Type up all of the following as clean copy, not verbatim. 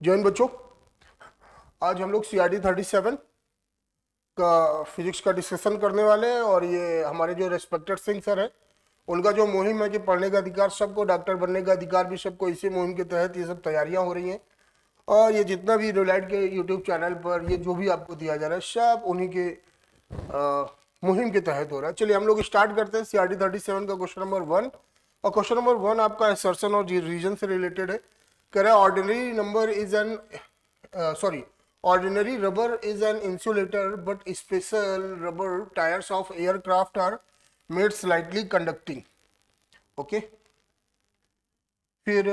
जैन बच्चों, आज हम लोग CRT 37 का फिजिक्स का डिस्कशन करने वाले हैं। और ये हमारे जो रेस्पेक्टेड सिंह सर है, उनका जो मुहिम है कि पढ़ने का अधिकार सबको, डॉक्टर बनने का अधिकार भी सबको, इसी मुहिम के तहत ये सब तैयारियां हो रही हैं। और ये जितना भी रिलाइट के यूट्यूब चैनल पर ये जो भी आपको दिया जा रहा है सब उन्हीं के मुहिम के तहत हो रहा है। चलिए हम लोग स्टार्ट करते हैं CRT 37 का क्वेश्चन नंबर 1। और क्वेश्चन नंबर 1 आपका असर्शन और रीजन से रिलेटेड है। कह रहा है ordinary number is an ordinary rubber is an insulator, but special rubber tires of aircraft are made slightly conducting. Okay. फिर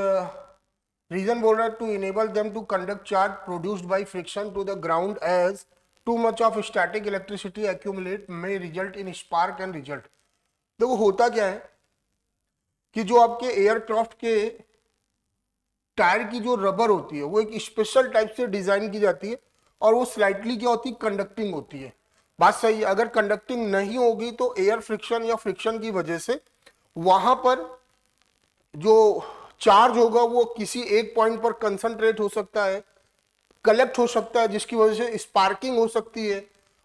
रीजन बोल रहा है to enable them to conduct charge produced by friction to the ground as too much of static electricity accumulate में result in spark and result. देखो होता क्या है कि जो आपके एयरक्राफ्ट के टायर की जो रबर होती है वो एक स्पेशल टाइप से डिजाइन की जाती है और वो स्लाइटली क्या होती है, कंडक्टिंग होती है। बात सही है। अगर कंडक्टिंग नहीं होगी तो एयर फ्रिक्शन या फ्रिक्शन की वजह से वहां पर जो चार्ज होगा वो किसी एक पॉइंट पर कंसंट्रेट हो सकता है, कलेक्ट हो सकता है, जिसकी वजह से स्पार्किंग हो सकती है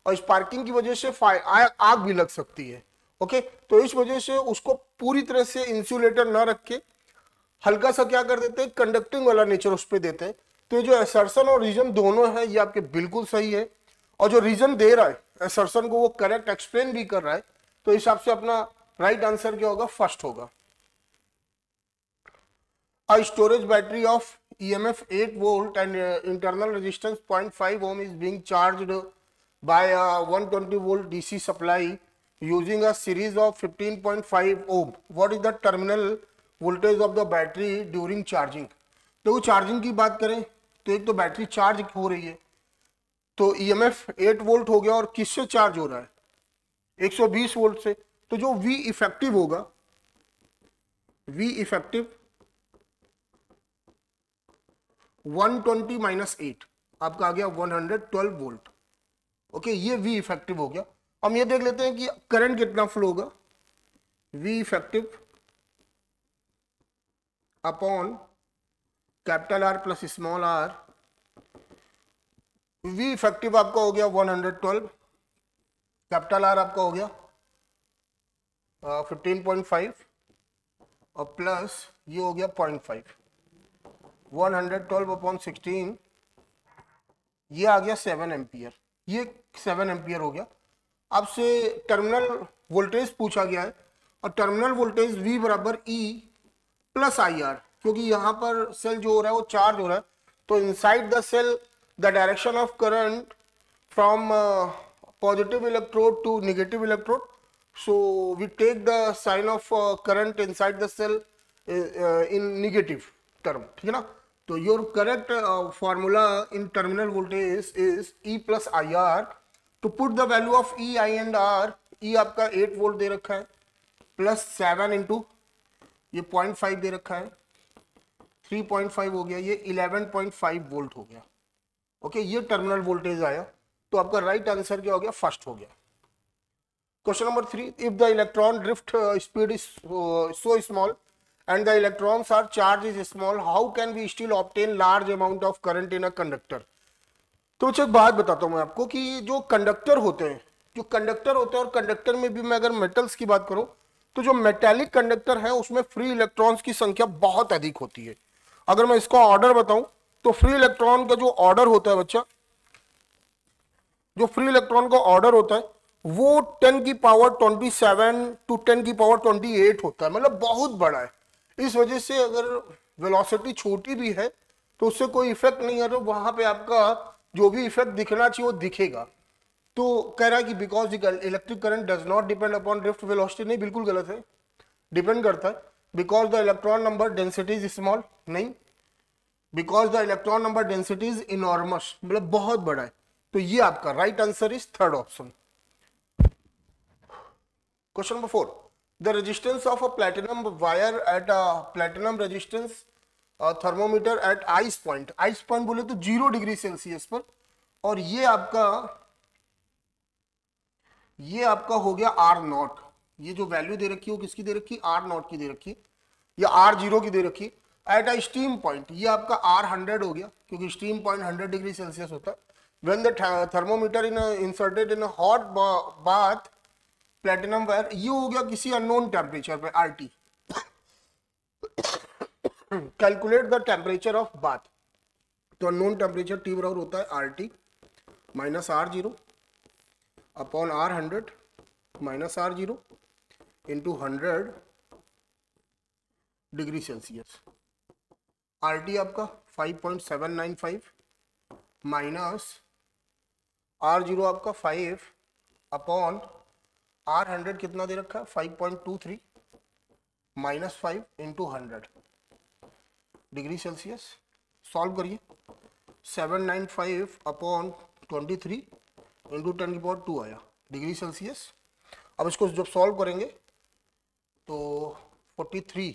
और स्पार्किंग की वजह से आग भी लग सकती है। ओके, तो इस वजह से उसको पूरी तरह से इंसुलेटर ना रख के हल्का सा क्या कर देते हैं, कंडक्टिंग वाला नेचर उस पर देते हैं। तो ये जो असर्शन और रीजन दोनों है ये आपके बिल्कुल सही है। और जो रीजन दे रहा है असर्शन को वो करेक्ट एक्सप्लेन भी कर रहा है। तो इस हिसाब से अपना राइट आंसर क्या होगा, फर्स्ट होगा। A storage battery of EMF 8 volt and internal resistance 0.5 ohm is being charged by a 120 volt DC supply using a series of 15.5 ohm. What is the terminal voltage of the battery during charging? तो charging की बात करें तो एक तो battery charge हो रही है, तो EMF 8 वोल्ट हो गया और किससे चार्ज हो रहा है, 120 वोल्ट से। तो जो V इफेक्टिव होगा, V इफेक्टिव 120 माइनस 8 आपका आ गया 112 वोल्ट। ओके, ये V इफेक्टिव हो गया। हम ये देख लेते हैं कि करंट कितना फ्लो होगा। V effective upon capital R plus small r। V effective आपका हो गया 112, कैपिटल R आपका हो गया 15.5 और प्लस ये हो गया 0.5। 112 अपॉन 16 ये आ गया 7 एम्पियर। ये 7 एम्पियर हो गया। आपसे टर्मिनल वोल्टेज पूछा गया है और टर्मिनल वोल्टेज V बराबर E प्लस IR, क्योंकि यहां पर सेल जो हो रहा है वो चार्ज हो रहा है। तो inside the cell the direction of current from positive electrode to negative electrode, so we take the sign of current inside the cell in negative term, ठीक है ना। तो your correct formula in terminal voltage is E plus IR। To put the value of E, I and R, E आपका 8 volt दे रखा है plus 7 into ये 0.5 दे रखा है, 3.5 हो गया, ये 11.5 वोल्ट हो गया। ओके, ये टर्मिनल वोल्टेज आया। तो आपका राइट आंसर क्या हो गया, फर्स्ट हो गया। Question number 3, if the electron drift speed is so small and the electrons are charge is small, how can we still obtain large amount of current in a conductor? तो एक बात बताता हूं मैं आपको कि जो कंडक्टर होते हैं, और कंडक्टर में भी मैं अगर मेटल्स की बात करूं तो जो मेटेलिक कंडक्टर है उसमें फ्री इलेक्ट्रॉन्स की संख्या बहुत अधिक होती है। अगर मैं इसका ऑर्डर बताऊं तो फ्री इलेक्ट्रॉन का जो ऑर्डर होता है बच्चा, जो फ्री इलेक्ट्रॉन का ऑर्डर होता है वो 10 की पावर 27 टू 10 की पावर 28 होता है, मतलब बहुत बड़ा है। इस वजह से अगर वेलोसिटी छोटी भी है तो उससे कोई इफेक्ट नहीं है, तो वहां पे आपका जो भी इफेक्ट दिखना चाहिए वो दिखेगा। तो कह रहा है कि because electric current does not depend upon drift velocity, नहीं बिल्कुल गलत है, डिपेंड करता है। Because the electron number density is small, नहीं, because the electron number density is enormous, मतलब बहुत बड़ा है। तो ये आपका right answer is third option. Question number 4, the resistance of a platinum wire at a platinum resistance thermometer at ice point बोले तो 0 डिग्री सेल्सियस पर, और ये आपका हो गया R0। ये जो वैल्यू दे रखी है वो किसकी दे रखी है, R0 की दे रखी है, या R0 की दे रखी है। एट अ स्टीम पॉइंट, ये आपका R 100 हो गया क्योंकि स्टीम पॉइंट 100 डिग्री सेल्सियस होता है। When the thermometer inserted in hot bath platinum wire, ये हो गया किसी अननोन टेम्परेचर पे RT। Calculate the temperature of bath, तो अननोन टेम्परेचर T बराबर होता है RT minus R0 upon R 100 minus R0 into 100 degree Celsius. RT आपका 5.795 माइनस R0 आपका 5 अपॉन R 100 कितना दे रखा है 5.23 minus 5 into 100 degree Celsius. Solve करिए, 795 अपॉन 23 इंटू 10⁻² आया डिग्री सेल्सियस। अब इसको जब सॉल्व करेंगे तो 43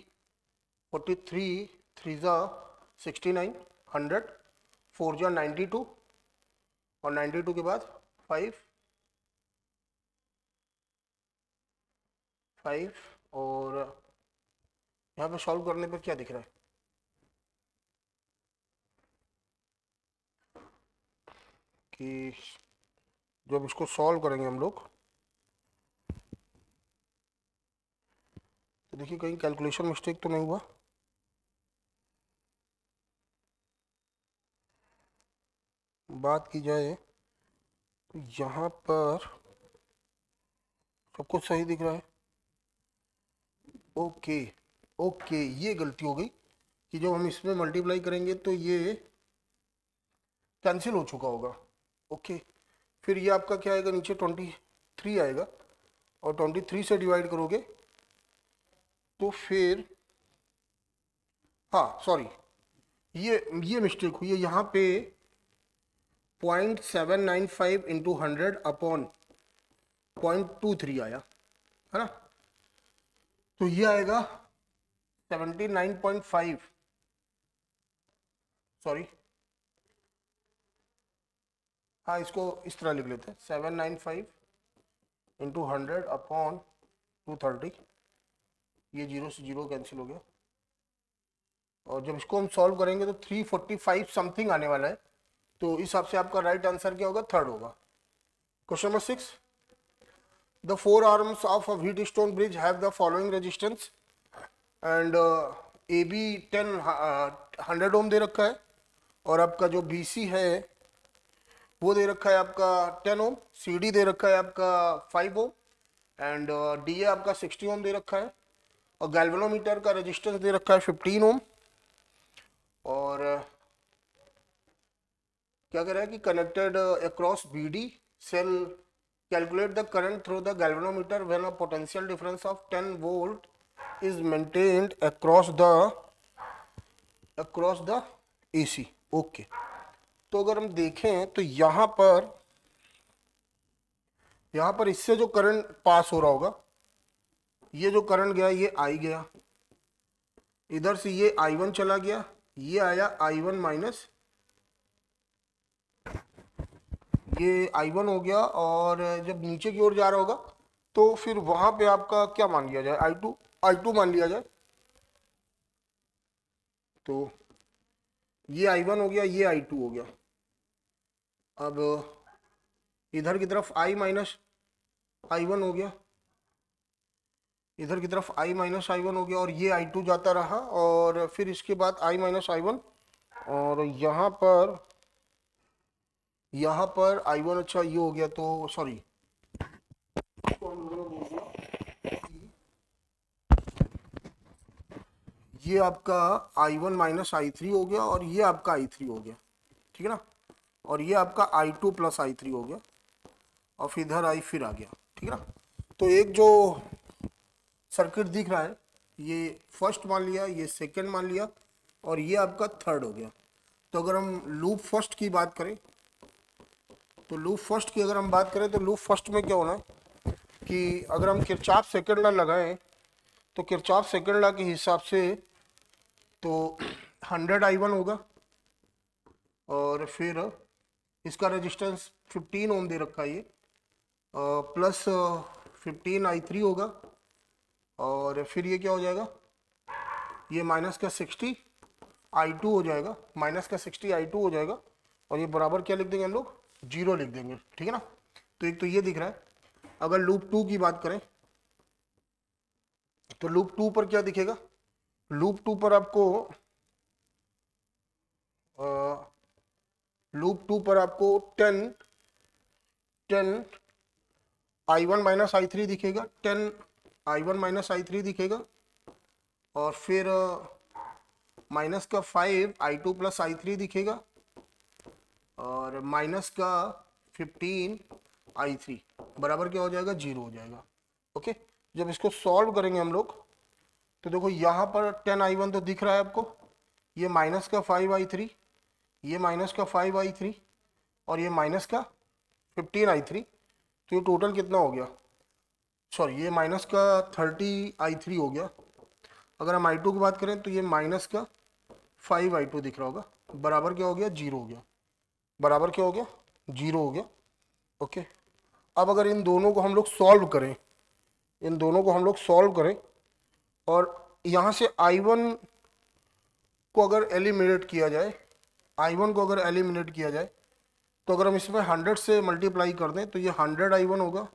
3 ज़ा 69, 100 4 ज़ा 92 और 92 के बाद 5 और यहाँ पे सॉल्व करने पर क्या दिख रहा है कि जब इसको सॉल्व करेंगे हम लोग तो देखिए कहीं कैलकुलेशन मिस्टेक तो नहीं हुआ। बात की जाए तो यहाँ पर सब कुछ सही दिख रहा है। ओके ओके, ये गलती हो गई कि जब हम इसमें मल्टीप्लाई करेंगे तो ये कैंसिल हो चुका होगा। ओके, फिर ये आपका क्या आएगा नीचे 23 आएगा और 23 से डिवाइड करोगे तो फिर हाँ सॉरी ये मिस्टेक हुई है यहाँ पे 0.795 इंटू 100 अपॉन 0.23 आया है ना, तो ये आएगा 79.5 सॉरी हाँ इसको इस तरह लिख लेते हैं 795 इंटू 100 अपॉन 230, ये 0 से 0 कैंसिल हो गया और जब इसको हम सॉल्व करेंगे तो 345 समथिंग आने वाला है, तो इस हिसाब से आपका राइट आंसर क्या होगा, थर्ड होगा। Question number 6, the 4 arms of a Wheatstone bridge have the following resistance and AB 100 ओम दे रखा है और आपका जो BC है वो दे रखा है आपका 10 ओम, CD दे रखा है आपका 5 ओम एंड DA आपका 60 ओम दे रखा है और गैल्वेनोमीटर का रेजिस्टेंस दे रखा है 15 ओम और क्या कह रहा है कि connected across BD cell, calculate the current through the galvanometer when a potential difference of 10 volt is maintained across the AC। Okay, तो अगर हम देखें तो यहाँ पर इससे जो करंट पास हो रहा होगा, ये जो करंट गया ये I गया, इधर से ये I1 चला गया, ये आया I1 माइनस ये I1 हो गया और जब नीचे की ओर जा रहा होगा तो फिर वहां पे आपका क्या मान लिया जाए, I2 मान लिया जाए, तो ये I1 हो गया, ये I2 हो गया। अब इधर की तरफ I माइनस I1 हो गया, इधर की तरफ I माइनस I1 हो गया और ये I2 जाता रहा और फिर इसके बाद I माइनस I1 और यहाँ पर I1, अच्छा ये हो गया, तो सॉरी ये आपका I1 माइनस I3 हो गया और ये आपका I3 हो गया, ठीक है ना, और ये आपका I2 प्लस I3 हो गया और फिर इधर I फिर आ गया, ठीक है ना। तो एक जो सर्किट दिख रहा है ये फर्स्ट मान लिया, ये सेकंड मान लिया और ये आपका थर्ड हो गया। तो अगर हम लूप फर्स्ट की बात करें तो लूप फर्स्ट तो लूप फर्स्ट में क्या होना है कि अगर हम किरचॉफ सेकंड लॉ लगाएं तो किरचॉफ सेकंड लॉ के हिसाब से तो 100 I1 होगा और फिर इसका रेजिस्टेंस 15 ओम दे रखा है ये प्लस 15 I3 होगा और फिर ये क्या हो जाएगा, ये माइनस का 60 I2 हो जाएगा, माइनस का 60 I2 हो जाएगा, और ये बराबर क्या लिख देंगे हम लोग, 0 लिख देंगे, ठीक है ना। तो एक तो ये दिख रहा है। अगर लूप 2 की बात करें तो लूप 2 पर क्या दिखेगा, लूप 2 पर आपको लूप 2 पर आपको 10 I1 माइनस I3 दिखेगा, 10 I1 माइनस I3 दिखेगा, और फिर माइनस का 5 I2 प्लस I3 दिखेगा, और माइनस का 15 I3 बराबर क्या हो जाएगा, 0 हो जाएगा। ओके, जब इसको सॉल्व करेंगे हम लोग तो देखो यहाँ पर 10 I1 तो दिख रहा है आपको, ये माइनस का 5 I3, ये माइनस का 5 I3, और ये माइनस का 15 I3, तो ये टोटल कितना हो गया, सॉरी ये माइनस का 30 I3 हो गया। अगर हम I2 की बात करें तो ये माइनस का 5 I2 दिख रहा होगा, बराबर क्या हो गया, 0 हो गया, बराबर क्या हो गया, 0 हो गया। ओके, अब अगर इन दोनों को हम लोग सॉल्व करें, इन दोनों को हम लोग सॉल्व करें, और यहाँ से I1 को अगर एलिमिनेट किया जाए, I1 को अगर एलिमिनेट किया जाए, तो अगर हम इसमें 100 से मल्टीप्लाई कर दें तो ये 100 I1 होगा,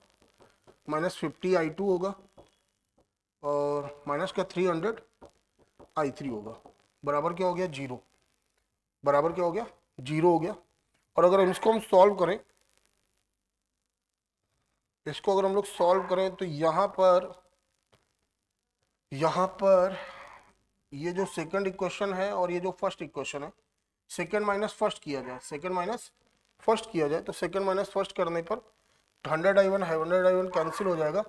माइनस 50 I2 होगा, और माइनस का 300 I3 होगा, बराबर क्या हो गया, 0, बराबर क्या हो गया, 0 हो गया। और अगर इसको हम सॉल्व करें, इसको अगर हम लोग सॉल्व करें तो यहाँ पर ये जो सेकंड इक्वेशन है और ये जो फर्स्ट इक्वेशन है, सेकंड माइनस फर्स्ट किया जाए, सेकंड माइनस फर्स्ट किया जाए, तो सेकंड माइनस फर्स्ट करने पर 100 I1 कैंसिल हो जाएगा,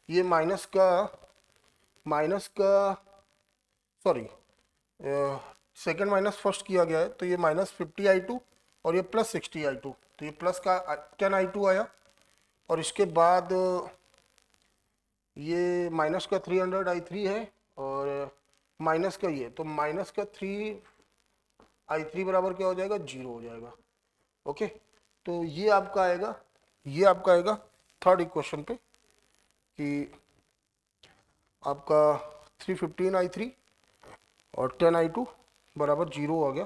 ये माइनस का सॉरी सेकंड माइनस फर्स्ट किया गया है, तो ये माइनस 50 I2 और ये प्लस 60 I2, तो ये प्लस का 10 I2 आया, और इसके बाद ये माइनस का 300 I3 है, और माइनस का ये, तो माइनस का 3 I3 बराबर क्या हो जाएगा, 0 हो जाएगा। ओके, तो ये आपका आएगा थर्ड इक्वेशन पे कि आपका 315 I3 और 10 I2 बराबर 0 आ गया।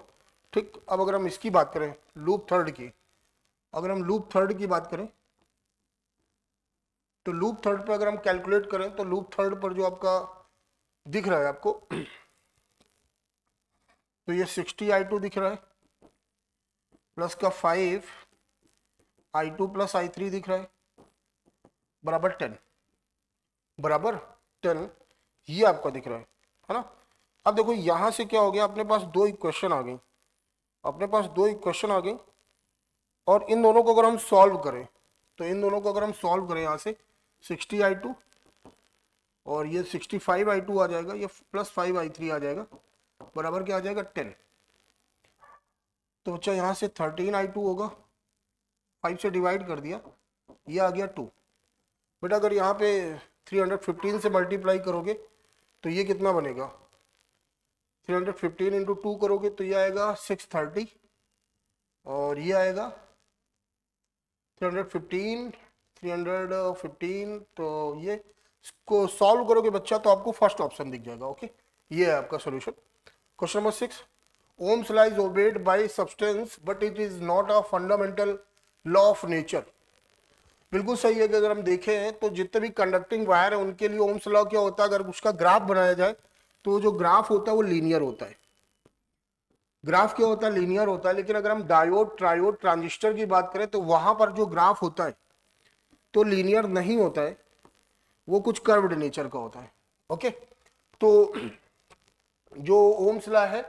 ठीक, अब अगर हम इसकी बात करें लूप थर्ड की, अगर हम लूप थर्ड की बात करें तो लूप थर्ड पे अगर हम कैलकुलेट करें तो लूप थर्ड पर जो आपका दिख रहा है आपको, तो ये 60 I2 दिख रहा है, प्लस का 5 I2 प्लस I3 दिख रहा है, बराबर 10 ये आपका दिख रहा है ना। अब देखो यहां से क्या हो गया, अपने पास दो इक्वेशन आ गई, और इन दोनों को अगर हम सॉल्व करें, तो इन दोनों को अगर हम सॉल्व करें यहाँ से 60 I2 और ये 65 I2 आ जाएगा, ये प्लस 5 I3 आ जाएगा, बराबर क्या आ जाएगा, 10। तो बच्चा यहाँ से 13 I2 होगा, 5 से डिवाइड कर दिया, ये आ गया 2। बेटा अगर यहाँ पे 315 से मल्टीप्लाई करोगे तो ये कितना बनेगा, 315 इंटू 2 करोगे तो ये आएगा 630, और ये आएगा 315 तो ये इसको सॉल्व करोगे बच्चा तो आपको फर्स्ट ऑप्शन दिख जाएगा। ओके, ये है आपका solution. Question number 6, Ohm's law is obeyed by substance but it is not a fundamental law of nature. बिल्कुल सही है कि अगर हम देखें तो जितने भी कंडक्टिंग वायर है उनके लिए ओम्स लॉ क्या होता है, अगर उसका ग्राफ बनाया जाए तो जो ग्राफ होता है वो लीनियर होता है, ग्राफ क्या होता है, लीनियर होता है। लेकिन अगर हम डायोड, ट्रायोड, ट्रांजिस्टर की बात करें तो वहां पर जो ग्राफ होता है तो लीनियर नहीं होता है, वो कुछ कर्व्ड नेचर का होता है। ओके, तो जो ओम्स लॉ है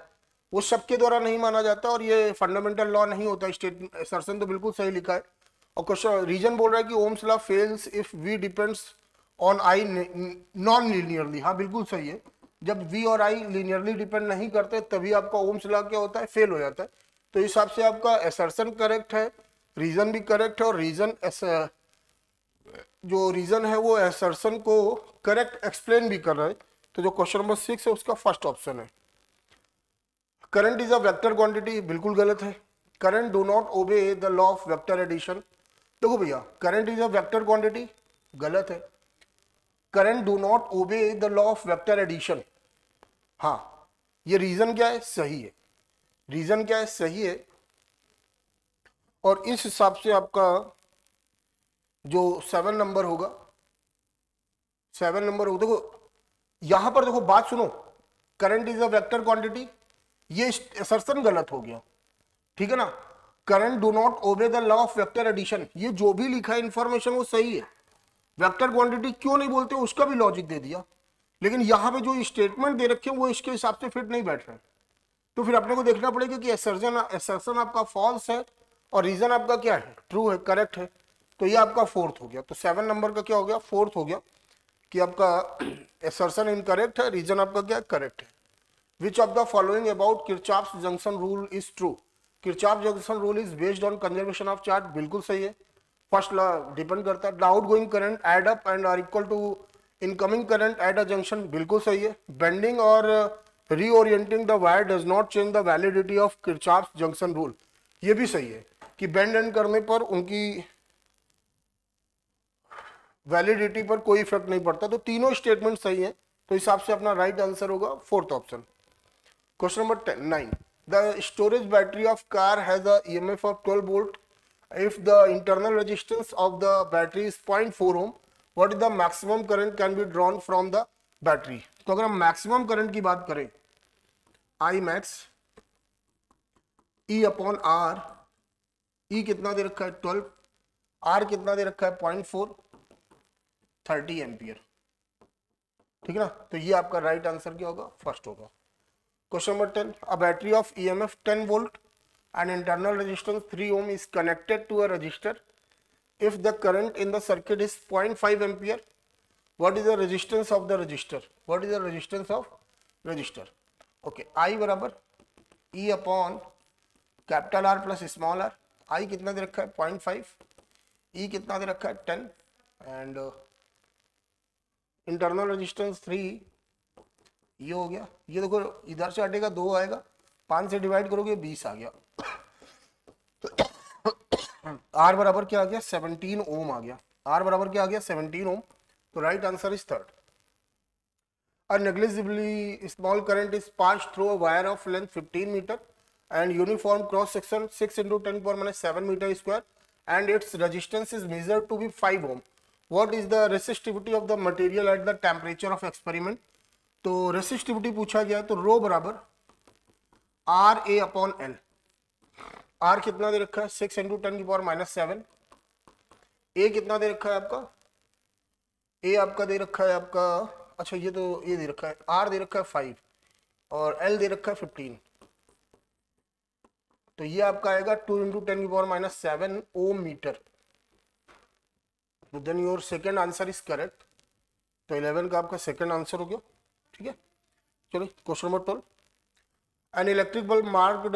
वो सबके द्वारा नहीं माना जाता और ये फंडामेंटल लॉ नहीं होता। स्टेट असर्शन तो बिल्कुल सही लिखा है। और क्वेश्चन रीजन बोल रहा है कि Ohm's law fails if we depends on I non linearly. हाँ बिल्कुल सही है, जब वी और आई लीनियरली डिपेंड नहीं करते तभी आपका ओम्स लॉ क्या होता है, फेल हो जाता है। तो इस हिसाब से आपका असर्शन करेक्ट है, रीजन भी करेक्ट है, और रीजन जो रीजन है वो असर्शन को करेक्ट एक्सप्लेन भी कर रहा है। तो जो क्वेश्चन नंबर 6 है उसका फर्स्ट ऑप्शन है। Current is a vector quantity, बिल्कुल गलत है। Current do not obey the law of vector addition. देखो भैया, current is a vector quantity, गलत है। Current do not obey the law of vector addition, हाँ ये रीजन क्या है, सही है, रीजन क्या है, सही है। और इस हिसाब से आपका जो 7 नंबर होगा, 7 नंबर होगा, देखो यहां पर देखो बात सुनो, current is a vector quantity, ये असर्शन गलत हो गया, ठीक है ना। Current do not obey the law of vector addition, ये जो भी लिखा है इंफॉर्मेशन वो सही है, वेक्टर क्वांटिटी क्यों नहीं बोलते उसका भी लॉजिक दे दिया, लेकिन यहां पे जो स्टेटमेंट दे रखे हैं वो इसके हिसाब से फिट नहीं बैठ रहे, तो फिर अपने को देखना पड़ेगा कि असर्शन आपका फॉल्स है और रीजन आपका क्या है, ट्रू है, करेक्ट है। तो ये आपका फोर्थ हो गया, तो 7 नंबर का क्या हो गया, फोर्थ हो गया कि आपका असर्शन इनकरेक्ट है, रीजन आपका क्या करेक्ट है। Which of the following about Kirchhoff's junction rule is true, Kirchhoff junction rule is based on conservation of charge, बिल्कुल सही है। फर्स्ट लॉ डिपेंड करता है, the outgoing current add up and are equal to incoming current at a junction, बिल्कुल सही है। Bending और reorienting the wire does not change the validity of Kirchhoff junction rule, ये भी सही है कि बेंड एंड करने पर उनकी वैलिडिटी पर कोई इफेक्ट नहीं पड़ता, तो तीनों स्टेटमेंट सही है, तो हिसाब से अपना राइट आंसर होगा fourth option. Question number 9, the storage battery of car has a EMF of 12 volt, if the internal resistance of the battery is 0.4 ohm, what is the maximum current can be drawn from the battery. तो अगर हम maximum current की बात करें, I max E upon R, E कितना दे रखा है 12, आर कितना दे रखा है 0.4, 30 एम्पियर, ठीक है ना। तो ये आपका राइट आंसर क्या होगा, फर्स्ट होगा। Question number 10, a battery of EMF 10 volt and internal resistance 3 ohm is connected to a resistor. If the current in the circuit is 0.5 ampere, what is the resistance of the resistor? What is the resistance of resistor? Okay, I बराबर E upon capital R plus small r, I कितना दे रखा है 0.5, E कितना दे रखा है 10 and internal resistance 3, ये हो गया। ये देखो इधर से हटेगा 2 आएगा, 5 से डिवाइड करोगे 20 आ गया। आर बराबर क्या आ गया 17 ओम आ गया, आर बराबर क्या आ गया 17 ओम, तो right answer is third. A negligibly small current is passed through a wire of length 15 meter and uniform cross section 6 into 10 power minus 7 meter square and its resistance is measured to be 5 ohm. What is the resistivity of the material at the temperature of experiment? तो resistivity पूछा गया तो rho बराबर R A upon L, R कितना दे रखा है 6 into 10 की पावर माइनस 7, ए कितना दे रखा है आपका, ए आपका दे रखा है आपका, अच्छा ये तो ये दे रखा है, आर दे रखा है 5 और एल दे रखा है 15, तो ये आपका आएगा 2 इंटू 10 की power minus 7 ohm metre. Then your second answer is correct, तो 11 का आपका सेकेंड आंसर हो गया, ठीक है। चलो question number 12, an electric bulb marked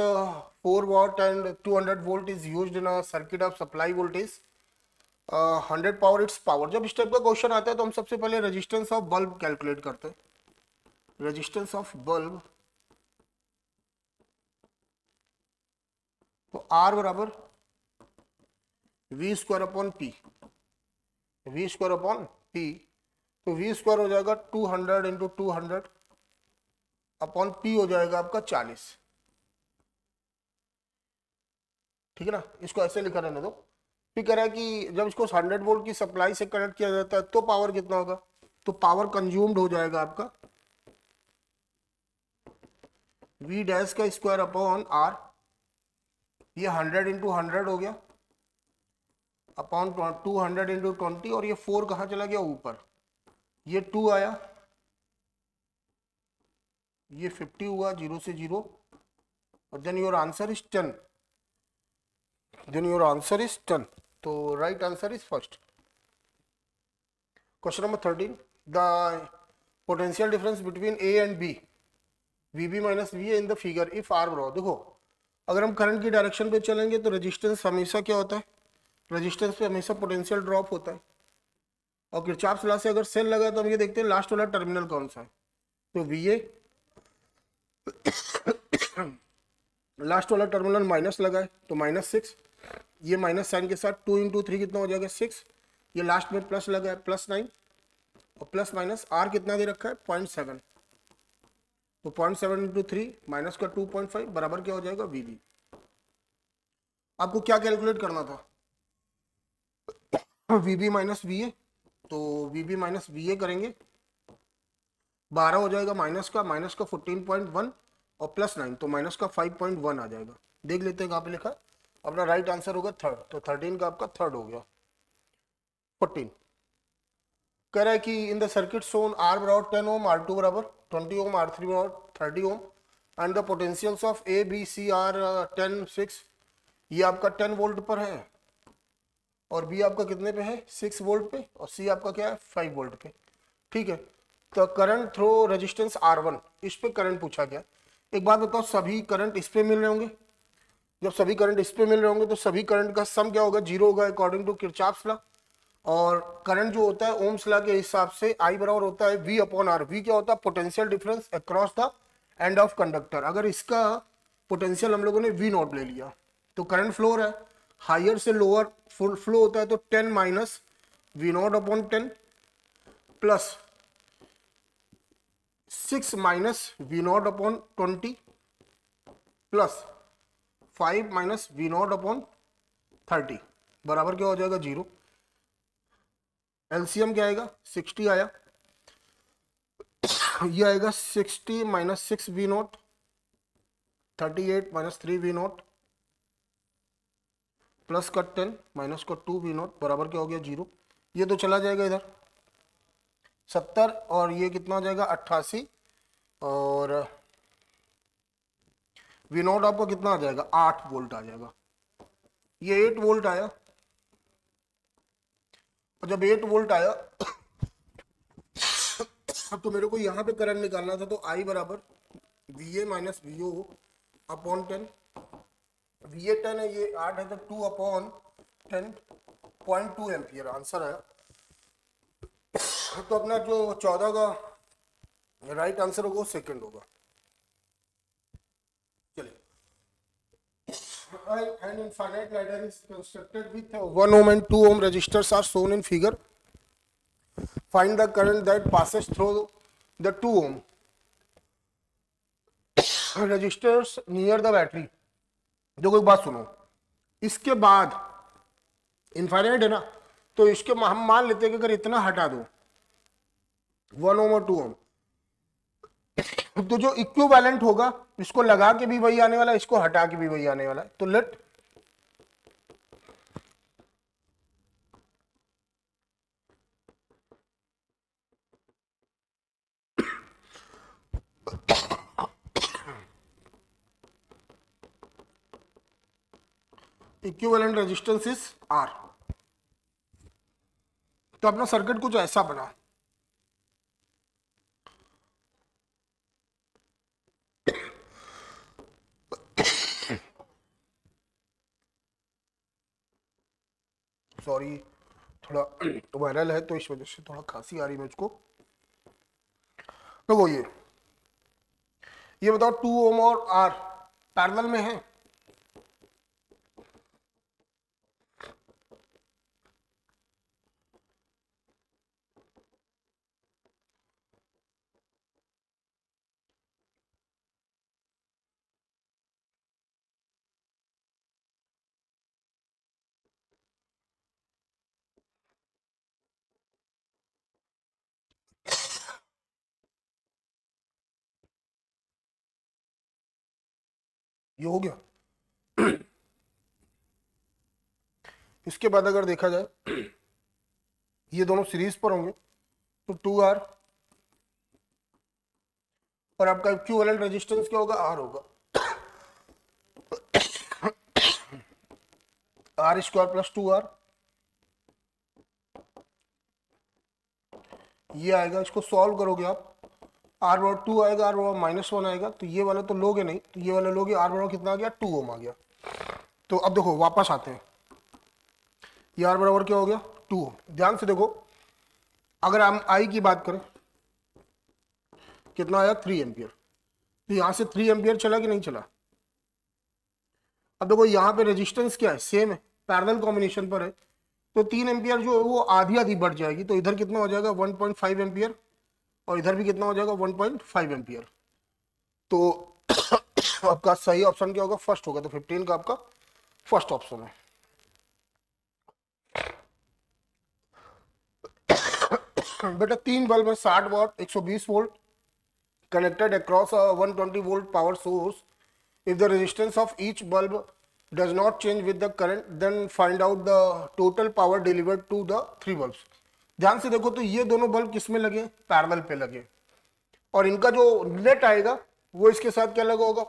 4 watt and 200 volt is used in a circuit of supply voltage 100 power it's power. जब इस टाइप का क्वेश्चन आता है तो हम सबसे पहले रेजिस्टेंस ऑफ बल्ब कैलकुलेट करते हैं, रेजिस्टेंस ऑफ बल्ब, तो आर बराबर V square upon P, V square upon P, तो वी स्क्वायर हो जाएगा 200 इंटू 200 अपॉन पी हो जाएगा आपका 40, ठीक है ना। इसको ऐसे लिखा रहने दो। फिर कह रहा है कि जब इसको 100 वोल्ट की सप्लाई से कनेक्ट किया जाता है तो पावर कितना होगा, तो पावर कंज्यूम्ड हो जाएगा आपका V डैश का स्क्वायर अपॉन R, ये 100 इंटू 100 हो गया अपॉन 200 इंटू 20, और ये 4 कहाँ चला गया ऊपर, ये 2 आया, ये 50 हुआ 0 से 0, और then your answer is 10, then your answer is 10, तो right answer is first. Question number 13, the potential difference between A and B, VB minus V in the figure if R बराबर। देखो अगर हम करंट की डायरेक्शन पे चलेंगे तो resistance हमेशा क्या होता है, रेजिस्टेंस पे हमेशा पोटेंशियल ड्रॉप होता है, और किरचॉफ्स लॉ से अगर सेल लगा तो हम ये देखते हैं लास्ट वाला टर्मिनल कौन सा है, तो VA लास्ट वाला टर्मिनल माइनस लगा है तो -6, ये माइनस साइन के साथ 2 इंटू 3 कितना हो जाएगा 6, ये लास्ट में प्लस लगा है +9, और प्लस माइनस आर कितना दे रखा है 0.7, तो 0.7 इंटू 3 माइनस का 2.5 बराबर क्या हो जाएगा VB। आपको क्या कैलकुलेट करना था, VB माइनस VA, तो VB माइनस VA करेंगे, 12 हो जाएगा माइनस का 14.1 और प्लस 9 तो माइनस का 5.1 आ जाएगा। देख लेते हैं कहाँ पे लिखा है। अपना राइट आंसर होगा थर्ड, तो 13 का आपका थर्ड हो गया। 14 कह रहा है कि in the circuit shown R बराबर 10 ओम, R2 बराबर 20 ओम, R3 बराबर 30 ohm and the potentials of A B C R 10 6। ये आपका 10 वोल्ट पर है और B आपका कितने पे है 6 वोल्ट पे और C आपका क्या है 5 वोल्ट पे। ठीक है, तो करंट थ्रो रेजिस्टेंस R1, इस पे करंट पूछा गया। एक बात बताओ, सभी करंट इस पे मिल रहे होंगे, जब सभी करंट इस पे मिल रहे होंगे तो सभी करंट का सम क्या होगा, जीरो होगा अकॉर्डिंग टू किरचॉफ्स लॉ। और करंट जो होता है ओम्स लॉ के हिसाब से I बराबर होता है V अपॉन R। V क्या होता है, potential difference across the end of conductor. अगर इसका पोटेंशियल हम लोगों ने V नॉट ले लिया तो करंट फ्लो है, हायर से लोअर फुल फ्लो होता है, तो 10 minus V not upon 10 plus 6 minus V not upon 20 plus 5 minus V not upon 30 बराबर क्या हो जाएगा 0। एलसीएम क्या आएगा 60 आया, ये आएगा 60 minus 6 V not 38 minus 3 V not plus का 10 माइनस का 2 V नॉट बराबर क्या हो गया 0। ये तो चला जाएगा इधर 70 और ये कितना हो जाएगा 88 और V नॉट आपको कितना आ जाएगा 8 वोल्ट आ जाएगा। ये 8 वोल्ट आया और जब 8 वोल्ट आया तो मेरे को यहाँ पे करंट निकालना था, तो I बराबर VA minus VO upon 10। VA 10 है, ये 8 है, तो 2 अपॉन 10.2 एम्पियर आंसर आया। तो अपना जो 14 का राइट आंसर होगा वो सेकंड होगा। चलिए, an infinite ladder is constructed with 1 ohm and 2 ohm resistors are shown in figure. Find the current that passes through the 2 ohm resistors near the battery. देखो एक बात सुनो, इसके बाद इनफाइनाइट है ना, तो इसके हम मान लेते हैं कि अगर इतना हटा दो 1 ओम और 2 ओम, तो जो इक्विवेलेंट होगा इसको लगा के भी वही आने वाला है, इसको हटा के भी वही आने वाला है। तो let equivalent resistance is R। तो अपना सर्किट कुछ ऐसा बना, सॉरी थोड़ा वायरल है तो इस वजह से थोड़ा खांसी आ रही है मुझको। तो वो ये बताओ 2 ओम और R पैरेलल में है, ये हो गया। इसके बाद अगर देखा जाए ये दोनों सीरीज पर होंगे तो 2R और आपका इक्विवेलेंट रेजिस्टेंस क्या होगा R होगा, R स्क्वायर प्लस 2R। ये आएगा, इसको सॉल्व करोगे आप, R बराबर 2 आएगा, R बराबर -1 आएगा, तो ये वाला तो लोगे नहीं, तो ये वाला लोगे, R बराबर कितना आ गया 2 ओम आ गया। तो अब देखो वापस आते हैं, ये R बराबर क्या हो गया 2 ओम। ध्यान से देखो, अगर हम I की बात करें कितना आया 3 एम्पियर, तो यहां से 3 एम्पियर चला कि नहीं चला। अब देखो यहाँ पे रेजिस्टेंस क्या है सेम है, पैरेलल कॉम्बिनेशन पर है, तो 3 एम्पियर जो है वो आधी आधी बढ़ जाएगी, तो इधर कितना हो जाएगा 1.5 एम्पियर और इधर भी कितना हो जाएगा 1.5 एम्पियर। तो आपका सही ऑप्शन क्या होगा? फर्स्ट होगा। तो 15 का आपका फर्स्ट ऑप्शन है। बेटा 3 बल्ब है, 60 what, 120 volt, connected across a 120 volt power source. If the resistance of each bulb does not change with the current, then find out the total power delivered to the 3 bulbs. ध्यान से देखो तो ये दोनों bulb किस में लगे? Parallel पे लगे, और इनका जो नेट आएगा वो इसके साथ क्या लगा होगा?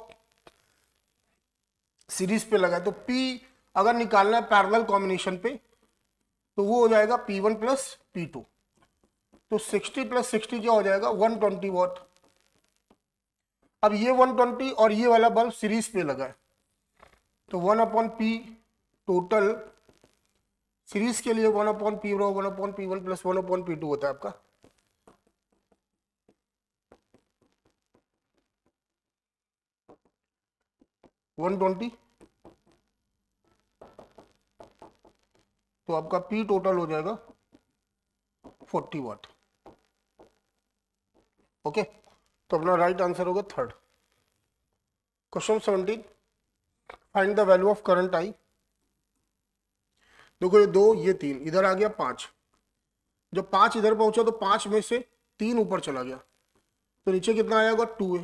सीरीज पे लगा है। तो P अगर निकालना है पैरेलल कॉम्बिनेशन पे तो वो हो जाएगा P1 प्लस P2। तो 60 प्लस 60 क्या हो जाएगा? 120 वॉट। अब ये 120 और ये वाला बल्ब सीरीज पे लगा है, तो 1/P टोटल सीरीज के लिए 1/P 1/P1 प्लस 1/P2 होता है आपका। वन ट्वेंटी, तो आपका P टोटल हो जाएगा 40 वाट। ओके, तो अपना राइट आंसर होगा third. Question 17, find the value of current I. देखो ये 2, ये 3, इधर आ गया 5। जब 5 इधर पहुंचा तो 5 में से 3 ऊपर चला गया, तो नीचे कितना आएगा? 2 है,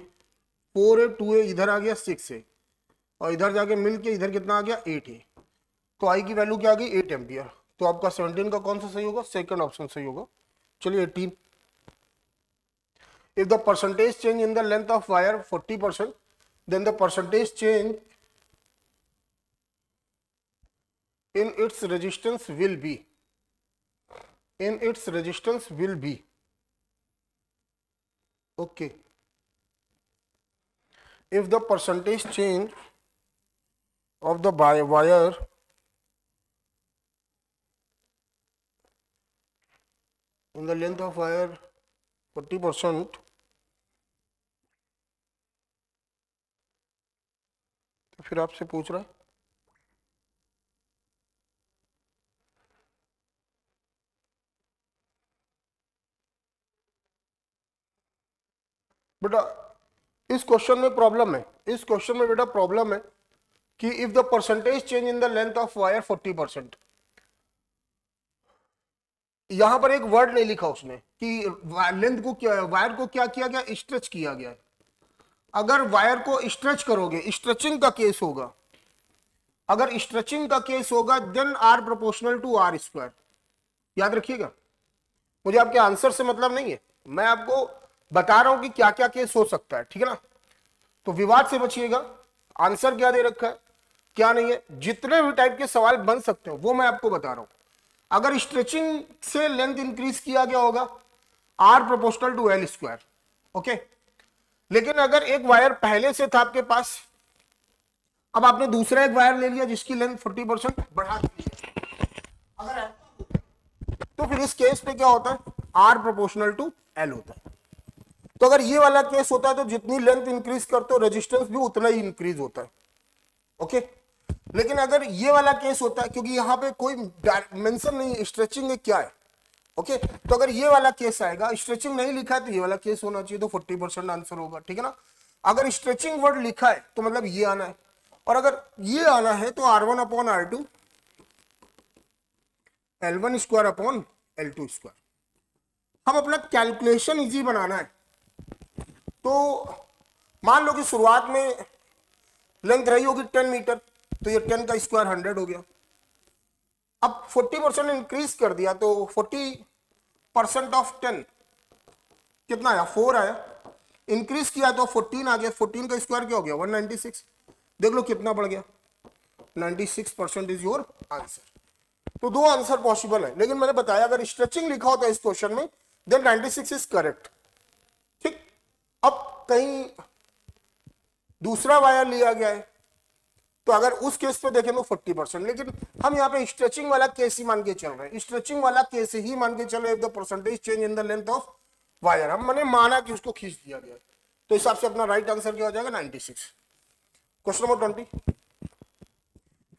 4 है, 2 है, इधर आ गया 6 है, और इधर जाके मिल के इधर कितना आ गया? 8 है। तो आई की वैल्यू क्या आ गई? 8 एम्पियर। तो आपका 17 का कौन सा सही होगा? सेकंड ऑप्शन सही होगा। चलिए 18, if the percentage change in the length of wire 40%, then the percentage change in its resistance will be, okay, if the percentage change of the wire in the length of wire 40%, तो फिर आपसे पूछ रहा है बेटा, इस question में problem है, इस क्वेश्चन में बेटा प्रॉब्लम है कि if the percentage change in the length of wire 40%, यहां पर एक वर्ड नहीं लिखा उसने कि लेंथ को क्या, वायर को क्या किया गया? स्ट्रेच किया गया। अगर वायर को स्ट्रेच करोगे, स्ट्रेचिंग का केस होगा, अगर स्ट्रेचिंग का केस होगा then R proportional to R square. याद रखिएगा, मुझे आपके आंसर से मतलब नहीं है, मैं आपको बता रहा हूं कि क्या क्या केस हो सकता है, ठीक है ना। तो विवाद से बचिएगा, आंसर क्या दे रखा है क्या नहीं है, जितने भी टाइप के सवाल बन सकते हैं वो मैं आपको बता रहा हूं। अगर स्ट्रेचिंग से लेंथ इंक्रीज किया गया होगा R proportional to L square, okay. लेकिन अगर एक वायर पहले से था आपके पास, अब आपने दूसरा एक वायर ले लिया जिसकी लेंथ 40% बढ़ा दी, अगर तो फिर इस केस पे क्या होता है? आर प्रोपोर्शनल टू एल होता है। तो अगर ये वाला केस होता है तो जितनी लेंथ इंक्रीज करते हो रेजिस्टेंस भी उतना ही इंक्रीज होता है, ओके। लेकिन अगर ये वाला केस होता है, क्योंकि यहां पे कोई मेंशन नहीं है स्ट्रेचिंग क्या है, ओके, तो अगर ये वाला केस आएगा, स्ट्रेचिंग नहीं लिखा है तो ये वाला केस होना चाहिए, तो 40% आंसर होगा, ठीक है ना। अगर स्ट्रेचिंग वर्ड लिखा है तो मतलब ये आना है, और अगर ये आना है तो R1/R2 L1 square upon L2 square. हम अपना कैलकुलेशन इजी बनाना है, तो मान लो कि शुरुआत में लेंथ रही होगी 10 मीटर, तो ये 10 का स्क्वायर 100 हो गया। अब 40% इंक्रीज कर दिया तो 40% ऑफ 10 कितना आया? 4 आया। इंक्रीज किया तो 14 आ गया, 14 का स्क्वायर क्या हो गया? 196। देख लो कितना बढ़ गया, 96% इज योर आंसर। तो दो आंसर पॉसिबल है, लेकिन मैंने बताया अगर स्ट्रेचिंग लिखा होता है इस क्वेश्चन में देन 96 इज करेक्ट, ठीक। अब कहीं दूसरा वायर लिया गया है तो अगर उस केस पे देखें तो 40%, लेकिन हम यहाँ पे स्ट्रेचिंग वाला केस ही मान के चल रहे हैं, स्ट्रेचिंग वाला केस ही मान के चल रहे हैं। The percentage change in the length of wire, हम मैंने माना कि उसको खींच दिया गया, तो हिसाब से अपना राइट आंसर क्या हो जाएगा? 96। Question number 20,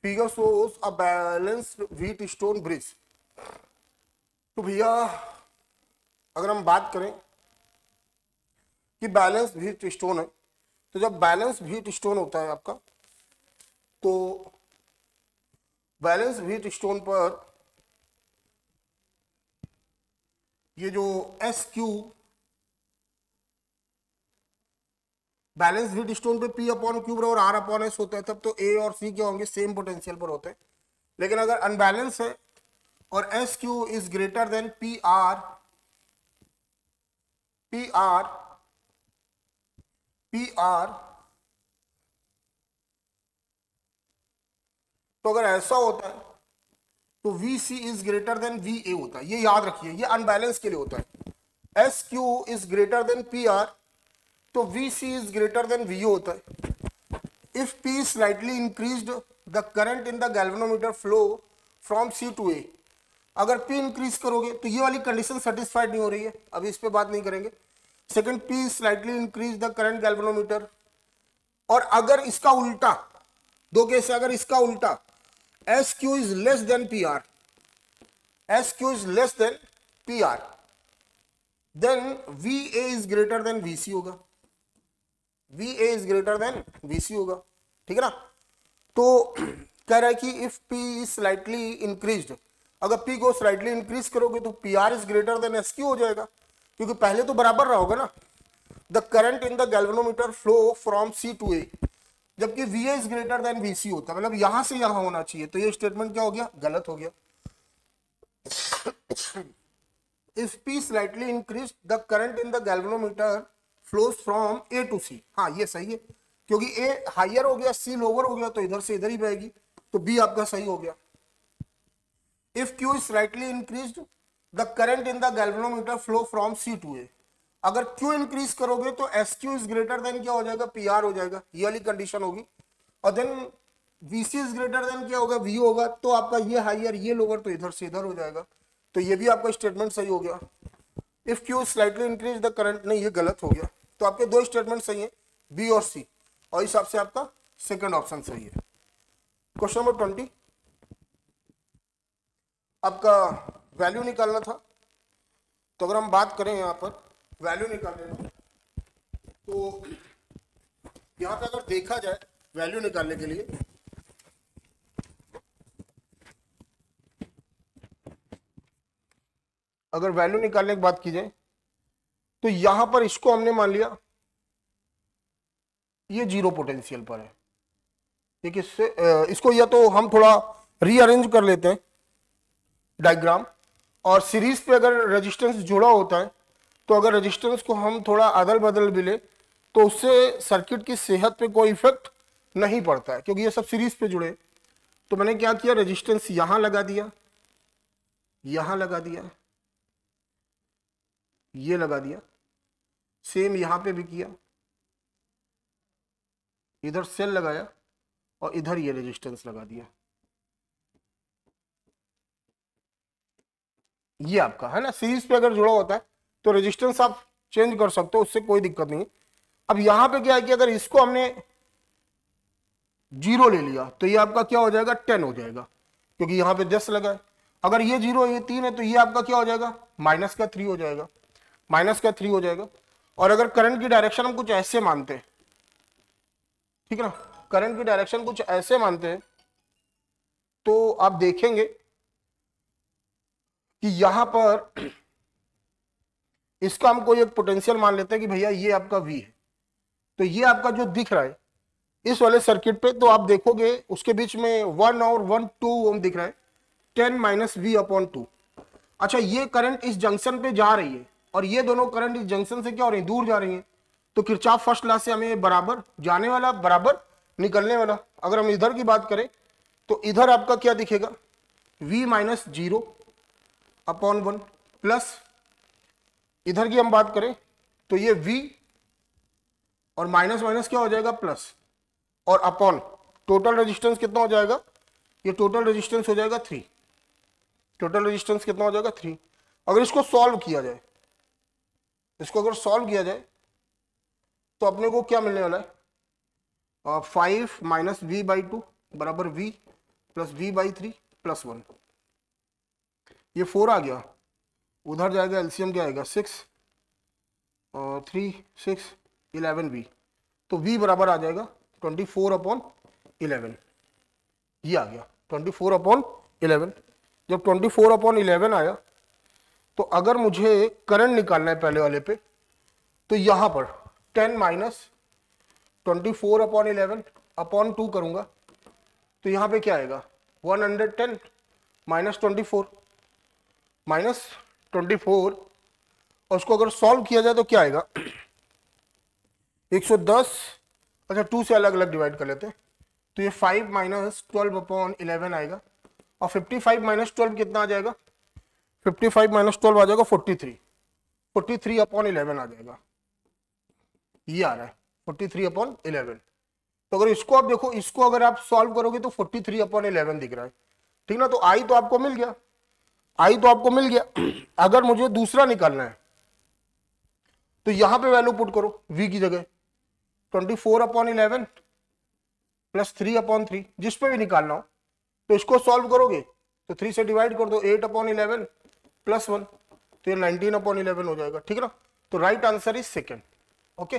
figure shows a balanced wheat stone bridge. तो भैया अगर हम बात करें कि बैलेंस व्हीट स्टोन है तो जब बैलेंस हीट स्टोन होता है आपका, तो बैलेंस हीट स्टोन पर ये जो S Q, balance heat stone पे पी अपॉन क्यू बराबर आर अपॉन एस होता है, तब तो ए और सी क्या होंगे, सेम पोटेंशियल पर होते हैं। लेकिन अगर अनबैलेंस है और S Q is greater than P R, P R, P R, तो अगर ऐसा होता है तो V C is greater than V A होता है। ये याद रखिए, ये अनबैलेंस के लिए होता है। S Q is greater than P R, तो V C is greater than V होता है। If P slightly increased the current in the galvanometer flow from C to A, अगर पी इंक्रीज करोगे तो ये वाली कंडीशन सेटिस्फाइड नहीं हो रही है, अभी इस पे बात नहीं करेंगे। Second, P slightly increase the current galvanometer, और अगर इसका उल्टा, दो केस है, अगर इसका उल्टा S Q is less than P R, S Q is less than P R, then V A is greater than V C होगा, V A is greater than V C होगा। ठीक है ना। तो कह रहा है कि इफ पी स्लाइटली इंक्रीज्ड, अगर पी को स्लाइटली इंक्रीज करोगे तो P R is greater than S Q हो जाएगा, क्योंकि पहले तो बराबर रहा होगा ना। The current in the galvanometer flow from C to A, जबकि V A is greater than V C होता है, मतलब यहां से यहां होना चाहिए, तो ये स्टेटमेंट क्या हो गया, गलत हो गया। If P slightly increase the current in the galvanometer flows from A to C, हाँ ये सही है, क्योंकि ए हायर हो गया, सी लोअर हो गया, तो इधर से इधर ही बहेगी, तो बी आपका सही हो गया। If Q is slightly increased the current in the galvanometer flow from C to A, अगर क्यू इंक्रीज करोगे तो S Q is greater than क्या हो जाएगा, पी आर हो जाएगा, ये वाली कंडीशन होगी। और then V C is greater than क्या होगा, वी होगा, तो आपका ये हायर ये लोअर, तो इधर से इधर हो जाएगा, तो ये भी आपका स्टेटमेंट सही हो गया। If Q slightly increase the current, नहीं ये गलत हो गया। तो आपके दो स्टेटमेंट सही है, बी और सी, और इस हिसाब से आपका सेकंड ऑप्शन सही है। क्वेश्चन नंबर 20, आपका वैल्यू निकालना था। तो अगर हम बात करें यहाँ पर वैल्यू निकालने में, तो यहाँ पे अगर देखा जाए वैल्यू निकालने के लिए, अगर वैल्यू निकालने की बात की जाए तो यहां पर इसको हमने मान लिया ये जीरो पोटेंशियल पर है। ठीक है, इससे इसको या तो हम थोड़ा रीअरेंज कर लेते हैं डायग्राम, और सीरीज पे अगर रेजिस्टेंस जुड़ा होता है तो अगर रेजिस्टेंस को हम थोड़ा अदल बदल भी ले तो उससे सर्किट की सेहत पे कोई इफेक्ट नहीं पड़ता है, क्योंकि ये सब सीरीज पे जुड़े। तो मैंने क्या किया, रेजिस्टेंस यहां लगा दिया, यहां लगा दिया, ये लगा दिया, सेम यहां पे भी किया, इधर सेल लगाया और इधर ये रेजिस्टेंस लगा दिया। ये आपका है ना, सीरीज पे अगर जुड़ा होता है तो रेजिस्टेंस आप चेंज कर सकते हो, उससे कोई दिक्कत नहीं। अब यहां पे क्या है कि अगर इसको हमने जीरो ले लिया तो ये आपका क्या हो जाएगा, 10 हो जाएगा, क्योंकि यहां पे 10 लगा है। अगर ये जीरो ये 3 है तो ये आपका क्या हो जाएगा, माइनस का 3 हो जाएगा, माइनस का 3 हो जाएगा। और अगर करंट की डायरेक्शन हम कुछ ऐसे मानते हैं, ठीक है ना, करंट की डायरेक्शन कुछ ऐसे मानते हैं, तो आप देखेंगे कि यहां पर इसका हम कोई एक पोटेंशियल मान लेते हैं कि भैया ये आपका V है, तो ये आपका जो दिख रहा है इस वाले सर्किट पे, तो आप देखोगे उसके बीच में 1 और 1 2 ओम दिख रहा है, 10 माइनस वी अपॉन 2। अच्छा, ये करंट इस जंक्शन पे जा रही है और ये दोनों करंट इस जंक्शन से क्या हो रही है, दूर जा रही है, तो किरचॉफ फर्स्ट लॉ से हमें बराबर जाने वाला बराबर निकलने वाला। अगर हम इधर की बात करें तो इधर आपका क्या दिखेगा, V माइनस 0 अपॉन 1 प्लस, इधर की हम बात करें तो ये V और माइनस माइनस क्या हो जाएगा, प्लस, और अपॉन टोटल रेजिस्टेंस कितना हो जाएगा, ये टोटल रेजिस्टेंस हो जाएगा 3, टोटल रेजिस्टेंस कितना हो जाएगा 3। अगर इसको सॉल्व किया जाए, इसको अगर सॉल्व किया जाए तो अपने को क्या मिलने वाला है, 5 माइनस वी बाई 2 बराबर V plus V by 3 plus 1, ये 4 आ गया, उधर जाएगा एलसीएम क्या आएगा 6 और 3 6 11V, तो v बराबर आ जाएगा 24/11, ये आ गया 24/11। जब 24/11 आया तो अगर मुझे करंट निकालना है पहले वाले पे, तो यहां पर 10 माइनस 24/11 अपॉन 2 करूंगा, तो यहां पे क्या आएगा 110 माइनस 24 और उसको अगर सॉल्व किया जाए तो क्या आएगा 110। अच्छा 2 से अलग अलग डिवाइड कर लेते हैं, तो ये 5 माइनस 12/11 आएगा, और 55 माइनस 12 कितना आ जाएगा 55 माइनस 12 आ जाएगा 43/11 आ जाएगा, ये आ रहा है 43/11। तो अगर इसको आप देखो, इसको अगर आप सॉल्व करोगे तो 43/11 दिख रहा है, ठीक ना। तो आई तो आपको मिल गया, आई तो आपको मिल गया। अगर मुझे दूसरा निकालना है तो यहां पे वैल्यू पुट करो v की जगह 24/11 प्लस 3/3, जिस पे भी निकालना हो। तो इसको सॉल्व करोगे तो 3 से डिवाइड कर दो, 8/11 प्लस 1, तो ये 19/11 हो जाएगा, ठीक है ना। तो right answer is second. Okay,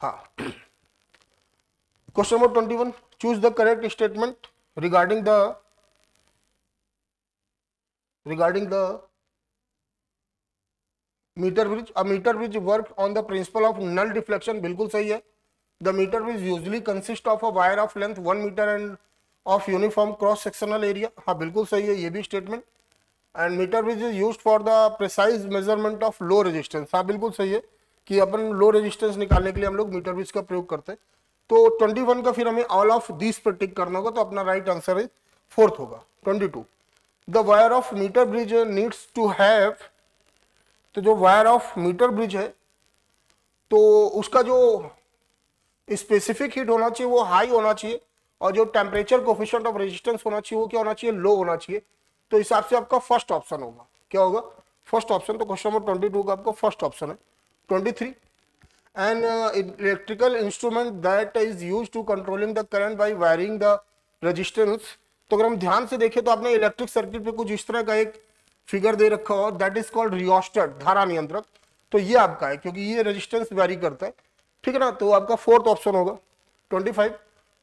हाँ। Question number 21, choose the correct statement regarding the metre bridge. A metre bridge work on the principle of null deflection, बिल्कुल सही है। The metre bridge usually consist of a wire of length 1 metre and of uniform cross sectional area, हाँ बिल्कुल सही है ये भी statement. And metre bridge is used for the precise measurement of low resistance, हाँ बिल्कुल सही है कि अपन लो रेजिस्टेंस निकालने के लिए हम लोग मीटर ब्रिज का प्रयोग करते हैं। तो 21 का फिर हमें ऑल ऑफ दिस पर टिक करना होगा, तो अपना राइट आंसर इज फोर्थ होगा। 22, the wire of metre bridge needs to have, तो जो वायर ऑफ मीटर ब्रिज है तो उसका जो स्पेसिफिक हीट होना चाहिए वो हाई होना चाहिए, और जो टेम्परेचर कोफिशिएंट ऑफ रेजिस्टेंस होना चाहिए वो क्या होना चाहिए, लो होना चाहिए। तो हिसाब से आपका फर्स्ट ऑप्शन होगा, क्या होगा फर्स्ट ऑप्शन। तो क्वेश्चन नंबर 22 का आपका फर्स्ट ऑप्शन है। 23, an electrical instrument that is used to controlling the current by wiring the resistance. तो अगर हम ध्यान से देखें तो आपने इलेक्ट्रिक सर्किट पे कुछ इस तरह का एक फिगर दे रखा हो, दैट इज कॉल्ड रियोस्टेट, धारा नियंत्रक। तो ये आपका है क्योंकि ये रेजिस्टेंस वेरी करता है, ठीक है ना। तो आपका फोर्थ ऑप्शन होगा। 25,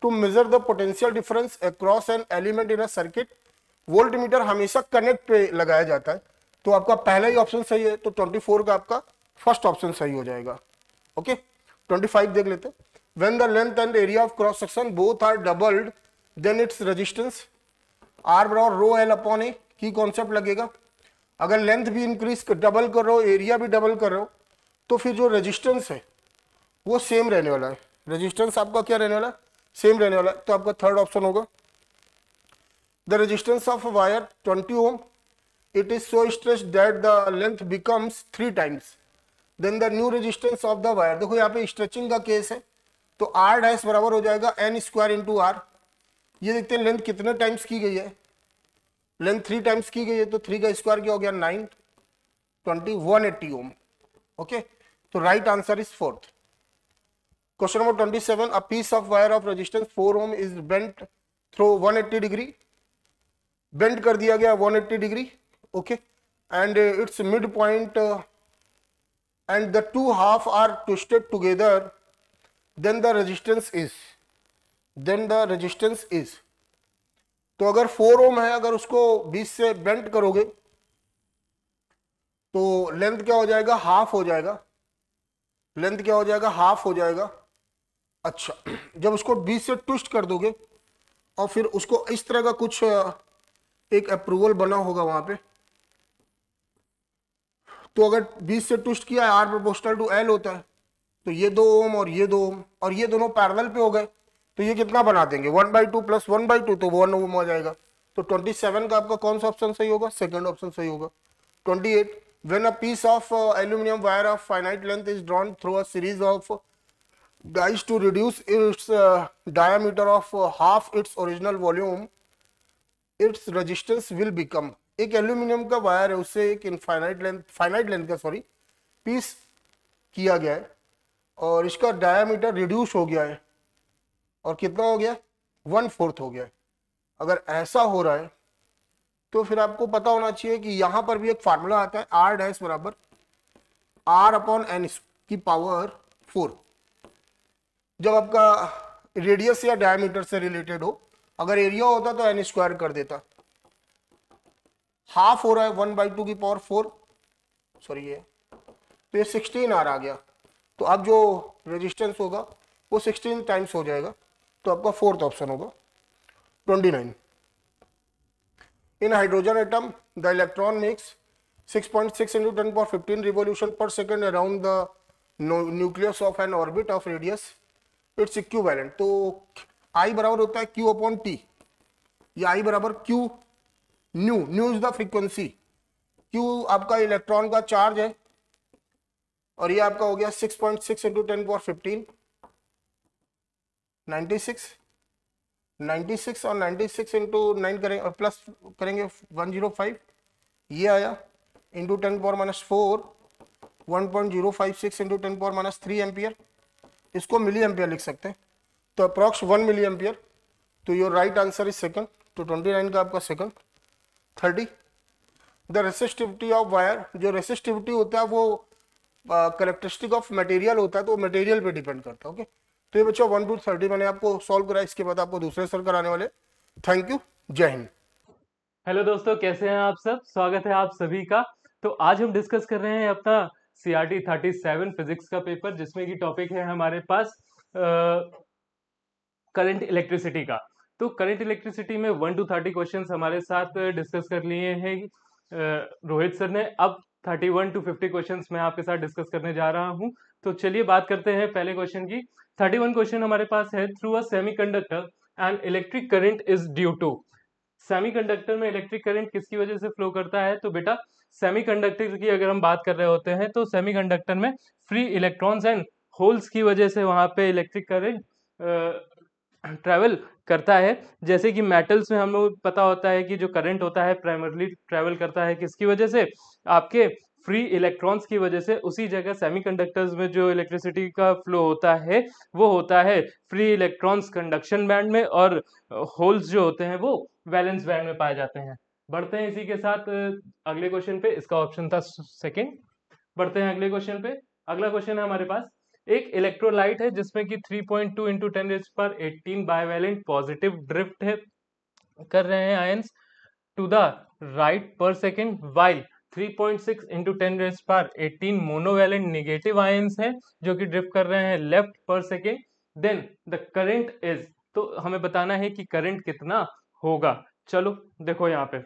to measure the potential difference across an element in a circuit, voltmeter हमेशा कनेक्ट पे लगाया जाता है, तो आपका पहला ही ऑप्शन सही है। तो 24 का आपका फर्स्ट ऑप्शन सही हो जाएगा। ओके, 25 देख लेते हैं। When the length and area of cross section both are doubled then its resistance, R बराबर रो एल अपॉन ए की कॉन्सेप्ट लगेगा। अगर लेंथ भी इंक्रीज डबल कर रहे हो, एरिया भी डबल कर रहे हो, तो फिर जो रेजिस्टेंस है वो सेम रहने वाला है। रेजिस्टेंस आपका क्या रहने वाला है, सेम रहने वाला है। तो आपका थर्ड ऑप्शन होगा। The resistance of wire 20 ohm, it is so stretched that the length becomes 3 times then the new resistance of the wire. देखो यहाँ पे स्ट्रेचिंग का केस है, तो आर डैश बराबर हो जाएगा एन स्क्वायर इंटू आर। ये देखते हैं लेंथ कितने टाइम्स की गई है, लेंथ 3 टाइम्स की गई है, तो 3 का स्क्वायर क्या हो गया 9, 20, 180 ओम। ओके, तो right answer is fourth. Question number 27, a piece of wire of resistance 4 ohm is bent through 180 degree, bend कर दिया गया 180 degree. Okay, and its mid point and the two half are twisted together, then the resistance is, तो अगर 4 ओम है, अगर उसको 20 से bent करोगे तो लेंथ क्या हो जाएगा, हाफ हो जाएगा। लेंथ क्या हो जाएगा, हाफ हो जाएगा। अच्छा, जब उसको 20 से ट्विस्ट कर दोगे और फिर उसको इस तरह का कुछ एक अप्रूवल बना होगा वहां पे, तो अगर 20 से ट्विस्ट किया है, आर प्रोपोर्शनल टू एल होता है, तो ये 2 ओम और ये 2 ओम और ये दोनों पैरेलल पे हो गए, तो ये कितना बना देंगे 1/2 प्लस 1/2, तो 1 ओम हो जाएगा। तो 27 का आपका कौन सा ऑप्शन सही होगा, सेकंड ऑप्शन सही होगा। 28, when a piece of aluminium wire of finite length is drawn through a series of dies to reduce its diameter of half its original volume, its resistance will become. एक aluminium का wire है, उससे एक finite length का piece किया गया है और इसका डायमीटर रिड्यूस हो गया है, और कितना हो गया 1/4 हो गया है। अगर ऐसा हो रहा है तो फिर आपको पता होना चाहिए कि यहां पर भी एक फार्मूला आता है, आर डैश बराबर आर अपॉन एन की पावर 4। जब आपका रेडियस या डायमीटर से रिलेटेड हो, अगर एरिया होता तो एन स्क्वायर कर देता। हाफ हो रहा है 1/2 की पावर 4, सॉरी ये तो ये 16 आर आ गया, तो अब जो रेजिस्टेंस होगा वो 16 टाइम्स हो जाएगा, तो आपका फोर्थ ऑप्शन होगा 29। In hydrogen atom the electron makes 6.6 into 10 power 15 revolution per second around the nucleus of an orbit of radius its equivalent। तो I बराबर होता है Q अपॉन T, या I बराबर Q new, new is the frequency, Q आपका electron का charge है, और ये आपका हो गया 6.6 into 10 power 15 96 और 96 इंटू 9 करेंगे प्लस करेंगे 105, ये आया into 10 power minus 4 1.056 into 10 power minus 3 ampere, इसको मिली एम्पियर लिख सकते हैं, तो अप्रॉक्स 1 मिली एम्पियर। तो your right answer is second, तो 29 का आपका second. 30 the resistivity of wire, जो रेसिस्टिविटी होता है वो कैरेक्टरिस्टिक ऑफ मटेरियल होता है, तो मटेरियल पे डिपेंड करता है। ओके, तो ये बच्चों 1 to 30 मैंने आपको सॉल्व करा, इसके बाद आपको दूसरे सर कराने वाले। थैंक यू, जय हिंद। हेलो दोस्तों, कैसे हैं आप सब? स्वागत है आप सभी का। तो आज हम डिस्कस कर रहे हैं अपना CRT 37 फिजिक्स का पेपर, जिसमें की टॉपिक है हमारे पास करंट इलेक्ट्रिसिटी का। तो करंट इलेक्ट्रिसिटी में 1 to 30 क्वेश्चंस हमारे साथ डिस्कस कर लिए हैं रोहित सर ने। अब 31 to 50 क्वेश्चंस मैं आपके साथ डिस्कस करने जा रहा हूं। तो चलिए बात करते हैं पहले क्वेश्चन की। 31 क्वेश्चन हमारे पास है, through a semiconductor and electric current is due to. Semiconductor में इलेक्ट्रिक करंट किसकी वजह से फ्लो करता है? तो बेटा सेमीकंडक्टर की अगर हम बात कर रहे होते हैं तो सेमीकंडक्टर में फ्री इलेक्ट्रॉन्स एंड होल्स की वजह से वहां पे इलेक्ट्रिक करंट ट्रैवल करता है। जैसे कि मेटल्स में हम लोग पता होता है कि जो करंट होता है प्राइमरली ट्रैवल करता है किसकी वजह से? आपके फ्री इलेक्ट्रॉन्स की वजह से। उसी जगह सेमीकंडक्टर्स में जो इलेक्ट्रिसिटी का फ्लो होता है वो होता है फ्री इलेक्ट्रॉन्स कंडक्शन बैंड में, और होल्स जो होते हैं वो वैलेंस बैंड में पाए जाते हैं। बढ़ते हैं इसी के साथ अगले क्वेश्चन पे। इसका ऑप्शन था सेकंड। बढ़ते हैं अगले क्वेश्चन पे। अगला क्वेश्चन है हमारे पास, एक इलेक्ट्रोलाइट है जिसमें कि 3.2 इंटू 10⁻18 बाइवेलेंट पॉजिटिव ड्रिफ्ट है कर रहे हैं ions to the right per second, while 3.6 into 10⁻18 monovalent negative ions हैं जो कि ड्रिफ्ट कर रहे हैं left per second. Then the current is, तो हमें बताना है कि करंट कितना होगा। चलो देखो, यहाँ पे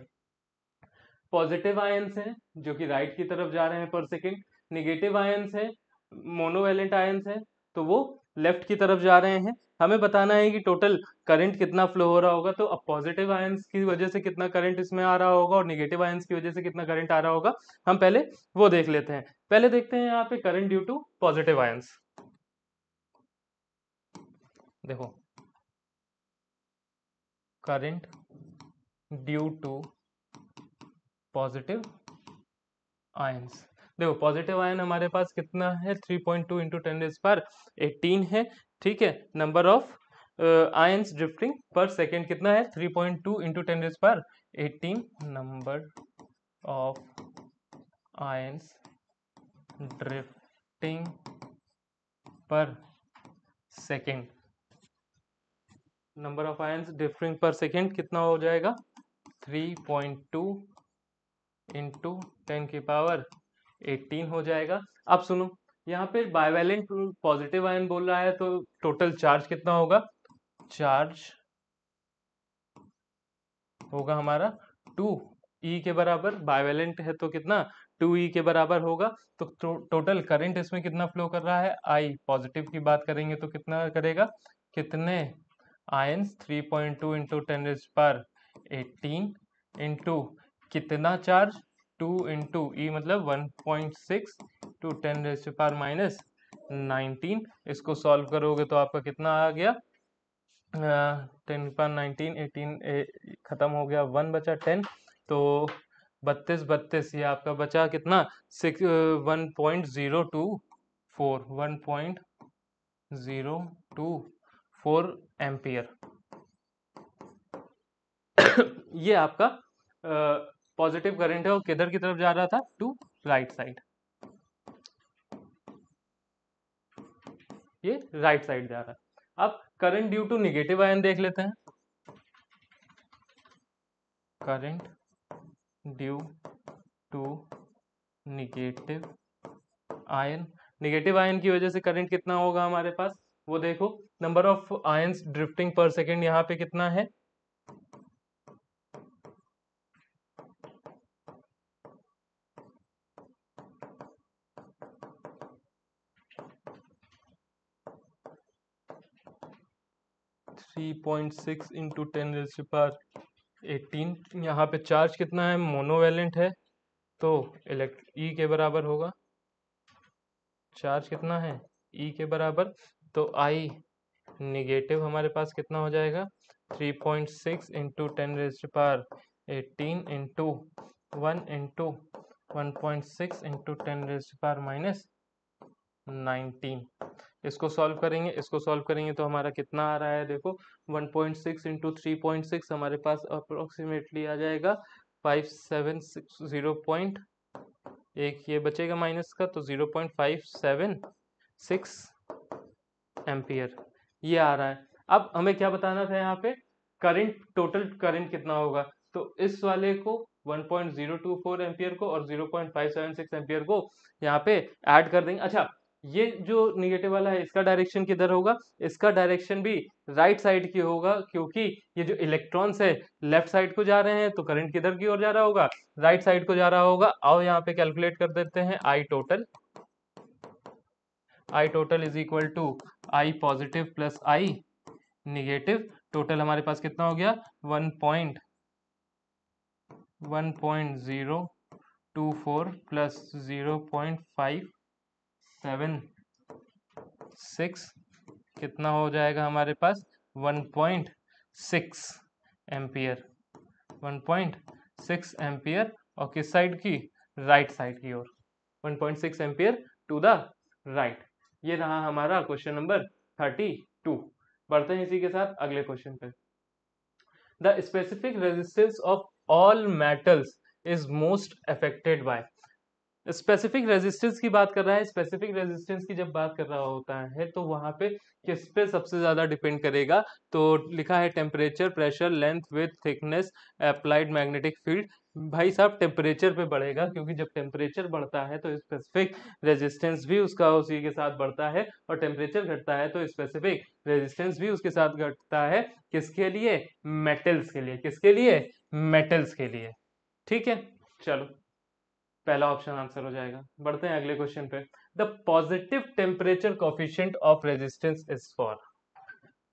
पॉजिटिव आयंस हैं जो कि राइट की तरफ जा रहे हैं पर सेकेंड, नेगेटिव आयंस हैं मोनोवैलेंट आयंस हैं तो वो लेफ्ट की तरफ जा रहे हैं। हमें बताना है कि टोटल करंट कितना फ्लो हो रहा होगा। तो अब पॉजिटिव आयंस की वजह से कितना करंट इसमें आ रहा होगा और नेगेटिव आयंस की वजह से कितना करंट आ रहा होगा, हम पहले वो देख लेते हैं। पहले देखते हैं यहाँ पे current due to positive ions. देखो, current due to positive ions. देखो पॉजिटिव आयन हमारे पास कितना है, 3.2 इंटू 10⁻18 है। ठीक है, number of ions drifting per second कितना है, 3.2 into 10⁻18 number of ions drifting per second. Number of ions drifting per second कितना हो जाएगा, 3.2 इंटू 10⁻18 हो जाएगा। अब सुनो, यहाँ पे बाइवेलेंट पॉजिटिव आयन बोल रहा है तो टोटल चार्ज कितना होगा? चार्ज होगा हमारा 2E के बराबर। बाइवेलेंट है तो कितना, 2E के बराबर होगा। तो टोटल करंट इसमें कितना फ्लो कर रहा है, I पॉजिटिव की बात करेंगे तो कितना करेगा, कितने आयंस 3.2 इंटू 10⁻18 इंटू कितना चार्ज 2 इंटू ई मतलब 1.6 टू 10⁻⁻19। इसको सॉल्व करोगे तो आपका कितना आ गया, 10⁻19 18 खत्म हो गया, 1 बचा 10, तो 32 ये आपका बचा कितना 1.024 एम्पियर। ये आपका पॉजिटिव करंट है और किधर की तरफ जा रहा था, टू राइट साइड। ये राइट साइड जा रहा है। अब current due to negative ion देख लेते हैं। Current due to negative ion, negative ion की वजह से करंट कितना होगा हमारे पास, वो देखो number of ions drifting per second यहाँ पे कितना है, थ्री 3.6 इंटू 10⁻18। यहाँ पे चार्ज कितना है, मोनोवेलेंट है, तो ई के बराबर होगा, चार्ज कितना है ई के बराबर, तो आई निगेटिव हमारे पास कितना हो जाएगा, 3.6 इंटू 10⁻18 इंटू 1 इंटू 1.6 इंटू 10⁻⁻19। इसको सॉल्व करेंगे, इसको सॉल्व करेंगे तो हमारा कितना आ रहा है, देखो 1.6 इंटू 3.6 हमारे पास अप्रोक्सीमेटली आ जाएगा 576 एक ये बचेगा माइनस का, तो 0.576 एम्पियर ये आ रहा है। अब हमें क्या बताना था यहाँ पे, करंट, टोटल करंट कितना होगा, तो इस वाले को 1.024 एम्पियर को और 0.576 एम्पियर को यहाँ पे ऐड कर देंगे। अच्छा, ये जो निगेटिव वाला है इसका डायरेक्शन किधर होगा, इसका डायरेक्शन भी राइट साइड की होगा, क्योंकि ये जो इलेक्ट्रॉन्स है लेफ्ट साइड को जा रहे हैं, तो करंट किधर की ओर जा रहा होगा, राइट साइड को जा रहा होगा। आओ यहाँ पे कैलकुलेट कर देते हैं, I total is equal to I positive plus I negative. Total हमारे पास कितना हो गया, 1.024 प्लस 0.576 कितना हो जाएगा हमारे पास, 1.6 एम्पियर, 1.6 एम्पियर, और किस साइड की, राइट साइड की ओर, 1.6 एम्पियर टू द राइट। ये रहा हमारा क्वेश्चन नंबर 32। बढ़ते हैं इसी के साथ अगले क्वेश्चन पे। The specific resistance of all metals is most affected by, specific resistance की बात कर रहा है। स्पेसिफिक रेजिस्टेंस की जब बात कर रहा होता है तो वहां पे किस पे सबसे ज्यादा डिपेंड करेगा, तो लिखा है temperature, pressure, length, width, thickness, applied magnetic field. भाई साहब टेम्परेचर पे बढ़ेगा, क्योंकि जब टेम्परेचर बढ़ता है तो स्पेसिफिक रेजिस्टेंस भी उसका उसी के साथ बढ़ता है, और टेम्परेचर घटता है तो स्पेसिफिक रेजिस्टेंस भी उसके साथ घटता है। किसके लिए, मेटल्स के लिए, किसके लिए, मेटल्स के लिए। ठीक है, चलो पहला ऑप्शन आंसर हो जाएगा। बढ़ते हैं अगले क्वेश्चन पे। The positive temperature coefficient of resistance is for,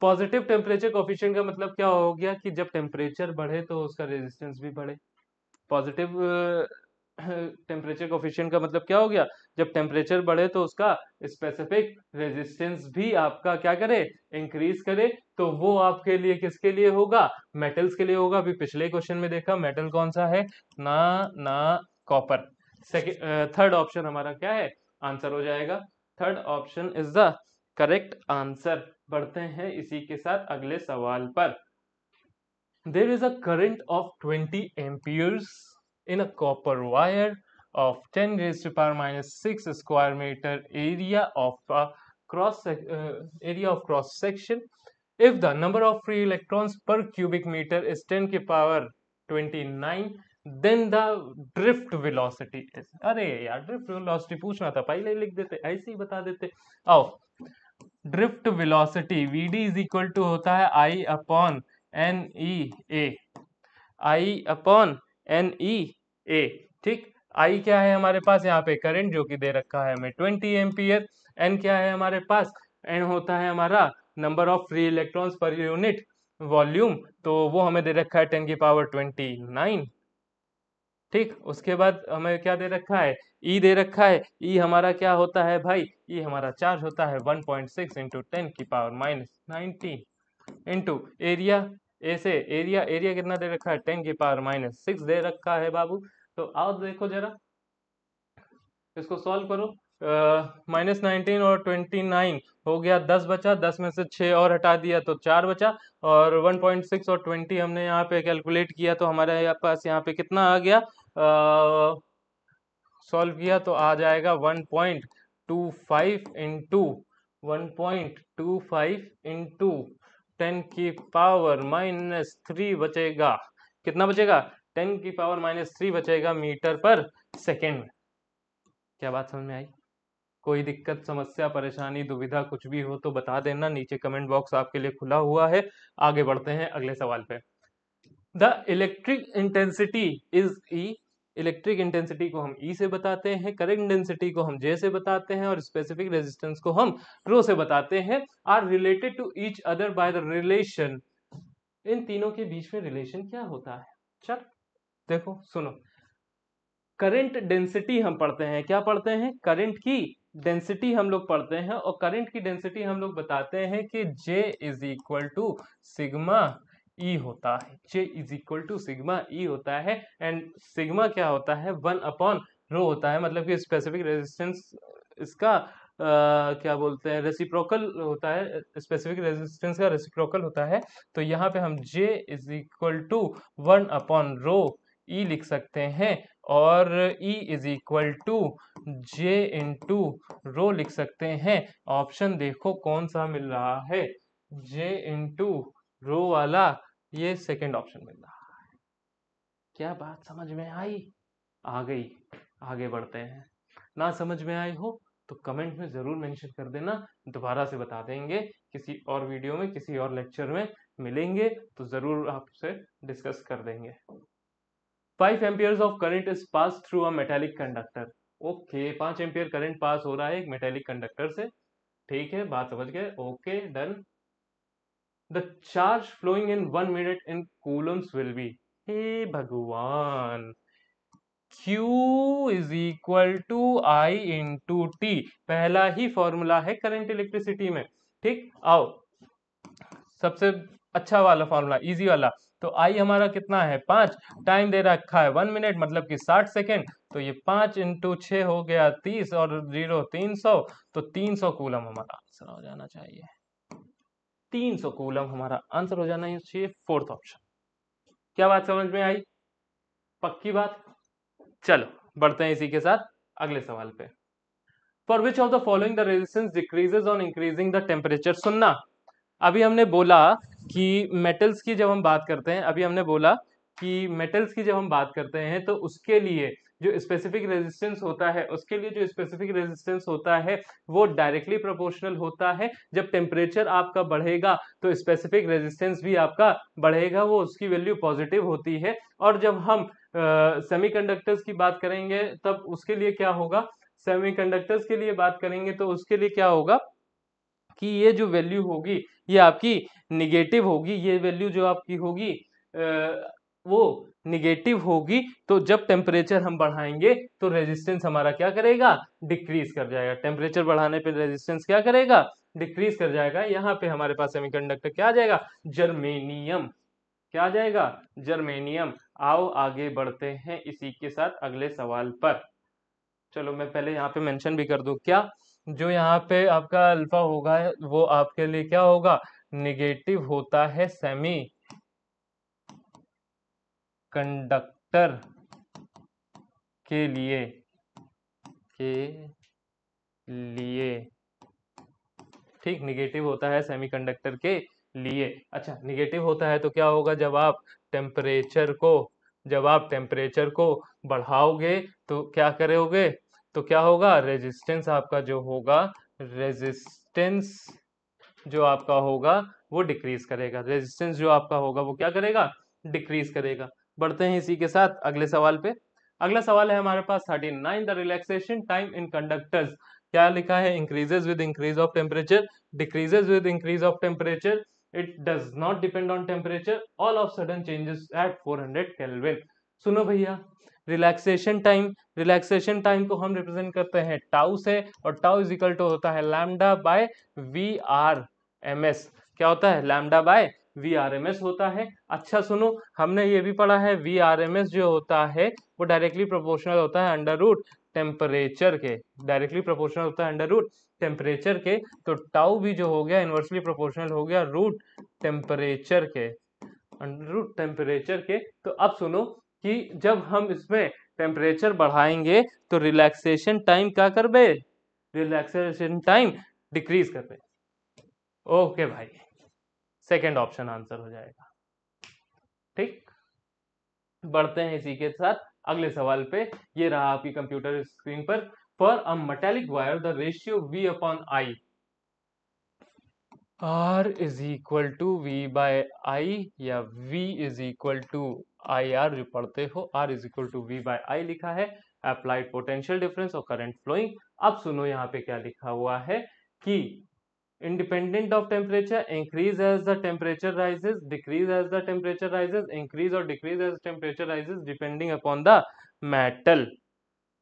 positive temperature coefficient का मतलब क्या हो गया कि जब टेम्परेचर बढ़े तो उसका रेजिस्टेंस भी बढ़े। पॉजिटिव टेम्परेचर कोफिशिएंट का मतलब क्या हो गया, जब टेम्परेचर बढ़े तो उसका स्पेसिफिक रेजिस्टेंस भी आपका क्या करे, इंक्रीज करे। तो वो आपके लिए किसके लिए होगा, मेटल्स के लिए होगा। अभी पिछले क्वेश्चन में देखा मेटल कौन सा है, ना कॉपर। सेकेंड थर्ड ऑप्शन हमारा क्या है, आंसर हो जाएगा। Third option is the correct answer. बढ़ते हैं इसी के साथ अगले सवाल पर। There is a current of 20 amperes in a copper wire of 10 raised to power minus 6 square meter area of cross section. If the number of free electrons per cubic meter is 10 की power 29, then the drift velocity is, अरे यार drift velocity पूछना था, पहले लिख देते, ऐसे ही बता देते। आओ, drift velocity VD is equal to होता है I upon NEA, I upon NEA। ठीक, I क्या है हमारे पास यहाँ पे, करंट जो कि दे रखा है हमें 20 एम्पियर। N क्या है हमारे पास, N होता है हमारा number of free electrons per unit volume, तो वो हमें दे रखा है 10 की पावर 29। ठीक, उसके बाद हमें क्या दे रखा है, ई दे रखा है। ई हमारा क्या होता है भाई, ई हमारा चार्ज होता है 1.6 इंटू 10 की पावर माइनस 19 इंटू एरिया। ऐसे एरिया कितना दे रखा है, 10 की पावर माइनस 6 दे रखा है बाबू। तो आओ देखो जरा, इसको सॉल्व करो। -19 और 29 हो गया, 10 बचा, 10 में से 6 और हटा दिया तो 4 बचा, और 1.6 और 20 हमने यहाँ पे कैलकुलेट किया तो हमारे पास यहाँ पे कितना आ गया, सॉल्व किया तो आ जाएगा 1.25 इंटू 1.25 इंटू 10⁻³ बचेगा। कितना बचेगा? 10⁻³ बचेगा मीटर पर सेकेंड में। क्या बात समझ में आई? कोई दिक्कत, समस्या, परेशानी, दुविधा कुछ भी हो तो बता देना, नीचे कमेंट बॉक्स आपके लिए खुला हुआ है। आगे बढ़ते हैं अगले सवाल पे। The electric intensity is E. Electric intensity को हम ई से बताते हैं, करंट डेंसिटी को हम जे से बताते हैं और स्पेसिफिक रेजिस्टेंस को हम रो से बताते हैं। Are related to each other by the relation. इन तीनों के बीच में रिलेशन क्या होता है? चल देखो सुनो, करंट डेंसिटी हम पढ़ते हैं, क्या पढ़ते हैं? करंट की डेंसिटी हम लोग पढ़ते हैं और करंट की डेंसिटी हम लोग बताते हैं कि J is equal to sigma E होता है। J is equal to sigma E होता है एंड सिग्मा क्या होता है? 1/रो होता है, मतलब कि स्पेसिफिक रेजिस्टेंस इसका क्या बोलते हैं, रेसिप्रोकल होता है, स्पेसिफिक रेजिस्टेंस का रेसिप्रोकल होता है। तो यहाँ पे हम J इज इक्वल टू 1/रो ई लिख सकते हैं और E is equal to J into rho लिख सकते हैं। ऑप्शन देखो कौन सा मिल रहा है? J इंटू रो वाला, ये सेकंड ऑप्शन मिल रहा है। क्या बात समझ में आई? आ गई। आगे बढ़ते हैं। ना समझ में आई हो तो कमेंट में जरूर मेंशन कर देना, दोबारा से बता देंगे। किसी और वीडियो में, किसी और लेक्चर में मिलेंगे तो जरूर आपसे डिस्कस कर देंगे। 5 amperes of current is pass through a metallic conductor. Okay, 5 ampere current pass हो रहा है एक मेटेलिक कंडक्टर से। ठीक है, बात समझ गए। Okay done. The charge flowing in 1 minute in coulombs will be. हे भगवान, Q is equal to I into T, पहला ही फॉर्मूला है करंट इलेक्ट्रिसिटी में। ठीक, आओ सबसे अच्छा वाला फॉर्मूला, इजी वाला। तो आई हमारा कितना है? 5, टाइम दे रखा है 1 मिनट मतलब कि 60 सेकेंड। तो ये 5 इंटू 6 हो गया 30 और 0 300, तो 300 कूलम हमारा आंसर हो जाना चाहिए। 300 कूलम हमारा आंसर हो जाना चाहिए, फोर्थ ऑप्शन। क्या बात समझ में आई? पक्की बात। चलो बढ़ते हैं इसी के साथ अगले सवाल पे। For which of the following the resistance decreases on increasing the temperature. सुनना, अभी हमने बोला कि मेटल्स की जब हम बात करते हैं, अभी हमने बोला कि मेटल्स की जब हम बात करते हैं तो उसके लिए जो स्पेसिफिक रेजिस्टेंस होता है, उसके लिए जो स्पेसिफिक रेजिस्टेंस होता है वो डायरेक्टली प्रोपोर्शनल होता है। जब टेम्परेचर आपका बढ़ेगा तो स्पेसिफिक रेजिस्टेंस भी आपका बढ़ेगा, वो उसकी वैल्यू पॉजिटिव होती है। और जब हम सेमीकंडक्टर्स की बात करेंगे तब उसके लिए क्या होगा? सेमीकंडक्टर्स के लिए बात करेंगे तो उसके लिए क्या होगा कि ये जो वैल्यू होगी ये आपकी निगेटिव होगी। ये वैल्यू जो आपकी होगी वो निगेटिव होगी। तो जब टेम्परेचर हम बढ़ाएंगे तो रेजिस्टेंस हमारा क्या करेगा? डिक्रीज कर जाएगा। टेम्परेचर बढ़ाने पे रेजिस्टेंस क्या करेगा? डिक्रीज कर जाएगा। यहाँ पे हमारे पास सेमीकंडक्टर क्या आ जाएगा? जर्मेनियम। क्या आ जाएगा? जर्मेनियम। आओ आगे बढ़ते हैं इसी के साथ अगले सवाल पर। चलो मैं पहले यहाँ पे मेंशन भी कर दूं, क्या जो यहाँ पे आपका अल्फा होगा वो आपके लिए क्या होगा? निगेटिव होता है सेमी कंडक्टर के लिए ठीक, निगेटिव होता है सेमीकंडक्टर के लिए। अच्छा, निगेटिव होता है तो क्या होगा? जब आप टेम्परेचर को बढ़ाओगे तो क्या करोगे? तो क्या होगा? रेजिस्टेंस आपका जो होगा, रेजिस्टेंस जो आपका होगा वो डिक्रीज करेगा। रेजिस्टेंस जो आपका होगा वो क्या करेगा? डिक्रीज करेगा। बढ़ते हैं इसी के साथ अगले सवाल पे। अगला सवाल है हमारे पास 39, the relaxation time in conductors. क्या लिखा है? Increases with increase of temperature, decreases with increase of temperature, it does not depend on temperature, all of sudden changes at 400 kelvin. सुनो भैया, रिलैक्सेशन टाइम को हम रिप्रेजेंट करते हैं टाउ से, और टाउ इज इक्वल टू होता है lambda by V R M S. क्या होता है? Lambda by V R M S होता है। अच्छा सुनो, हमने ये भी पढ़ा है वी आर एम एस जो होता है वो डायरेक्टली प्रोपोर्शनल होता है अंडर रूट टेम्परेचर के। डायरेक्टली प्रोपोर्शनल होता है अंडर रूट टेम्परेचर के। तो टाउ भी जो हो गया इनवर्सली प्रोपोर्शनल हो गया रूट टेम्परेचर के, अंडर रूट टेम्परेचर के। तो अब सुनो कि जब हम इसमें टेम्परेचर बढ़ाएंगे तो रिलैक्सेशन टाइम क्या कर बे? रिलैक्सेशन टाइम डिक्रीज कर रहे हैं। ओके भाई, सेकेंड ऑप्शन आंसर हो जाएगा। ठीक, बढ़ते हैं इसी के साथ अगले सवाल पे। ये रहा आपकी कंप्यूटर स्क्रीन पर। For a metallic wire the ratio V upon I, R is equal to V by I या V is equal to IR, जो पढ़ते हो R is equal to V by I लिखा है। अप्लाइड पोटेंशियल डिफरेंस और current flowing. अब सुनो यहाँ पे क्या लिखा हुआ है कि independent of temperature, increase as the temperature rises, decrease as the temperature rises, increase or decrease as temperature rises depending upon the metal,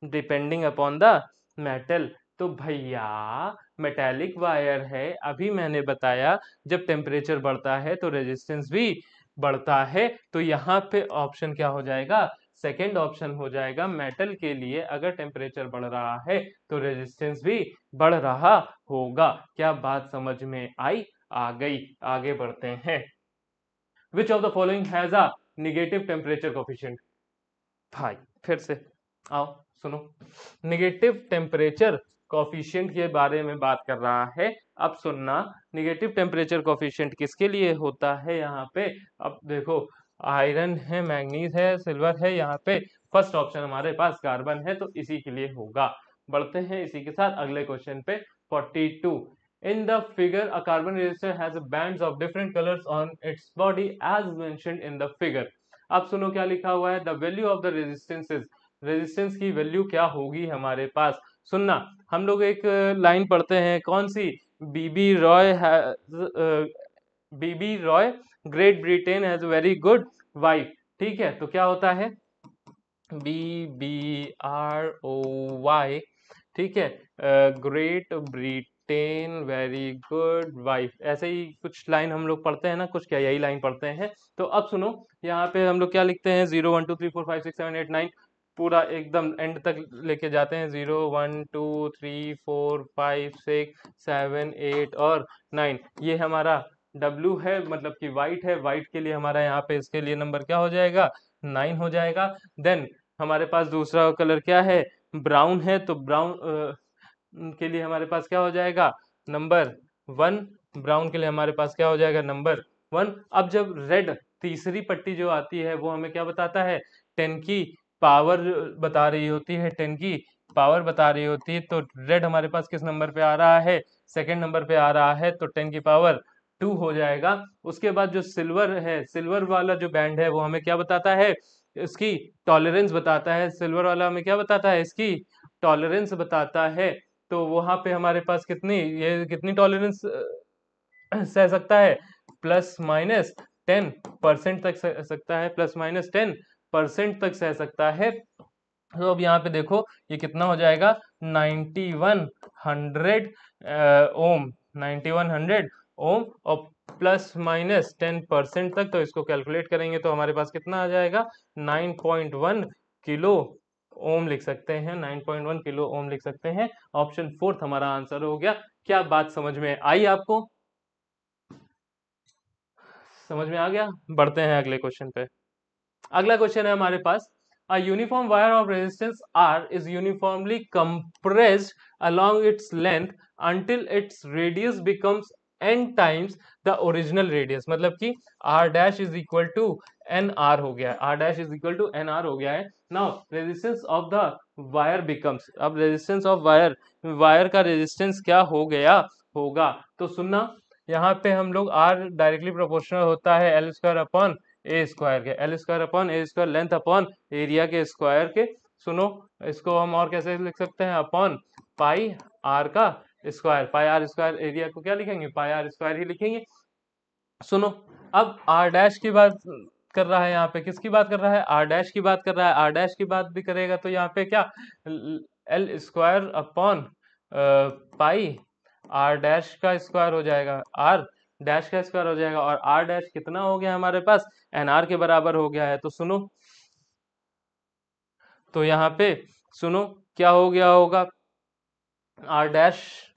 depending upon the metal। तो भैया मेटेलिक वायर है, अभी मैंने बताया जब टेम्परेचर बढ़ता है तो रेजिस्टेंस भी बढ़ता है। तो यहाँ पे ऑप्शन क्या हो जाएगा, सेकेंड ऑप्शन हो जाएगा। मेटल के लिए अगर टेम्परेचर बढ़ रहा है तो रेजिस्टेंस भी बढ़ रहा होगा। क्या बात समझ में आई? आ गई। आगे बढ़ते हैं। विच of the following has a negative temperature coefficient? भाई फिर से आओ सुनो, निगेटिव टेम्परेचर कॉफिशिएंट के बारे में बात कर रहा है। अब सुनना, निगेटिव टेम्परेचर कॉफिशिएंट किसके लिए होता है यहाँ पे। अब देखो, आयरन है, मैग्नीज है, सिल्वर है, यहाँ पे फर्स्ट ऑप्शन हमारे पास कार्बन है, तो इसी के लिए होगा। बढ़ते हैं इसी के साथ अगले क्वेश्चन पे। 42 in the figure a carbon resistor has bands of different colours on its body as mentioned in the figure. अब सुनो क्या लिखा हुआ है, the value of the resistances, resistance की वैल्यू क्या होगी हमारे पास। सुनना, हम लोग एक लाइन पढ़ते हैं, कौन सी, B B Roy, B B Roy Great Britain has very good wife. ठीक है, तो क्या होता है, BBROY, ठीक है, Great Britain very good wife, ऐसे ही कुछ लाइन हम लोग पढ़ते हैं ना, कुछ क्या यही लाइन पढ़ते हैं। तो अब सुनो, यहाँ पे हम लोग क्या लिखते हैं, 0 1 2 3 4 5 6 7 8 9, पूरा एकदम एंड तक लेके जाते हैं, 0 1 2 3 4 5 6 7 8 और 9। ये हमारा W है, मतलब कि वाइट है। वाइट के लिए हमारा यहाँ पे इसके लिए नंबर क्या हो जाएगा, 9 हो जाएगा। देन हमारे पास दूसरा कलर क्या है, ब्राउन है, तो ब्राउन के लिए हमारे पास क्या हो जाएगा, नंबर 1। ब्राउन के लिए हमारे पास क्या हो जाएगा, नंबर 1। अब जब रेड, तीसरी पट्टी जो आती है वो हमें क्या बताता है, 10 की पावर बता रही होती है, 10 की पावर बता रही होती है। तो रेड हमारे पास किस नंबर पे आ रहा है, सेकंड नंबर पे आ रहा है, तो 10 की पावर 2 हो जाएगा। उसके बाद जो सिल्वर है, सिल्वर वाला जो बैंड है वो हमें क्या बताता है, इसकी टॉलरेंस बताता है। सिल्वर वाला हमें क्या बताता है, इसकी टॉलरेंस बताता है। तो वहां पे हमारे पास कितनी, ये कितनी टॉलरेंस सह सकता है, +-10% तक सह सकता है, +-10% तक सह सकता है। तो अब यहाँ पे देखो ये कितना हो जाएगा, 9100 ओम, 9100 ओम, और +-10% तक। तो इसको कैलकुलेट करेंगे तो हमारे पास कितना आ जाएगा, 9.1 किलो ओम लिख सकते हैं, 9.1 किलो ओम लिख सकते हैं। ऑप्शन फोर्थ हमारा आंसर हो गया। क्या बात समझ में आई आपको, समझ में आ गया? बढ़ते हैं अगले क्वेश्चन पे। अगला क्वेश्चन है हमारे पास, a uniform wire of resistance R is uniformly compressed along its length until its radius becomes n times the original radius। मतलब कि R dash is equal to NR हो गया है, R dash is equal to NR हो गया है। Now resistance of the wire becomes, अब resistance of wire, wire का रेजिस्टेंस क्या हो गया होगा। तो सुनना, यहाँ पे हम लोग R डायरेक्टली प्रोपोर्शनल होता है L square upon A square के, L square upon A square, length upon area के स्क्वायर के। सुनो, इसको हम और कैसे लिख सकते हैं, अपॉन पाई आर का square. Pi R square, area को क्या लिखेंगे, पाई आर स्क्वायर ही लिखेंगे। सुनो, अब आर डैश की बात कर रहा है, यहाँ पे किसकी बात कर रहा है, आर डैश की बात कर रहा है। आर डैश की बात भी करेगा तो यहाँ पे क्या, L square upon pi R dash का स्क्वायर हो जाएगा, आर डैश का स्क्वायर हो जाएगा। और आर डैश कितना हो गया हमारे पास, एन आर के बराबर हो गया है। तो सुनो, तो यहाँ पे सुनो क्या हो गया होगा, R dash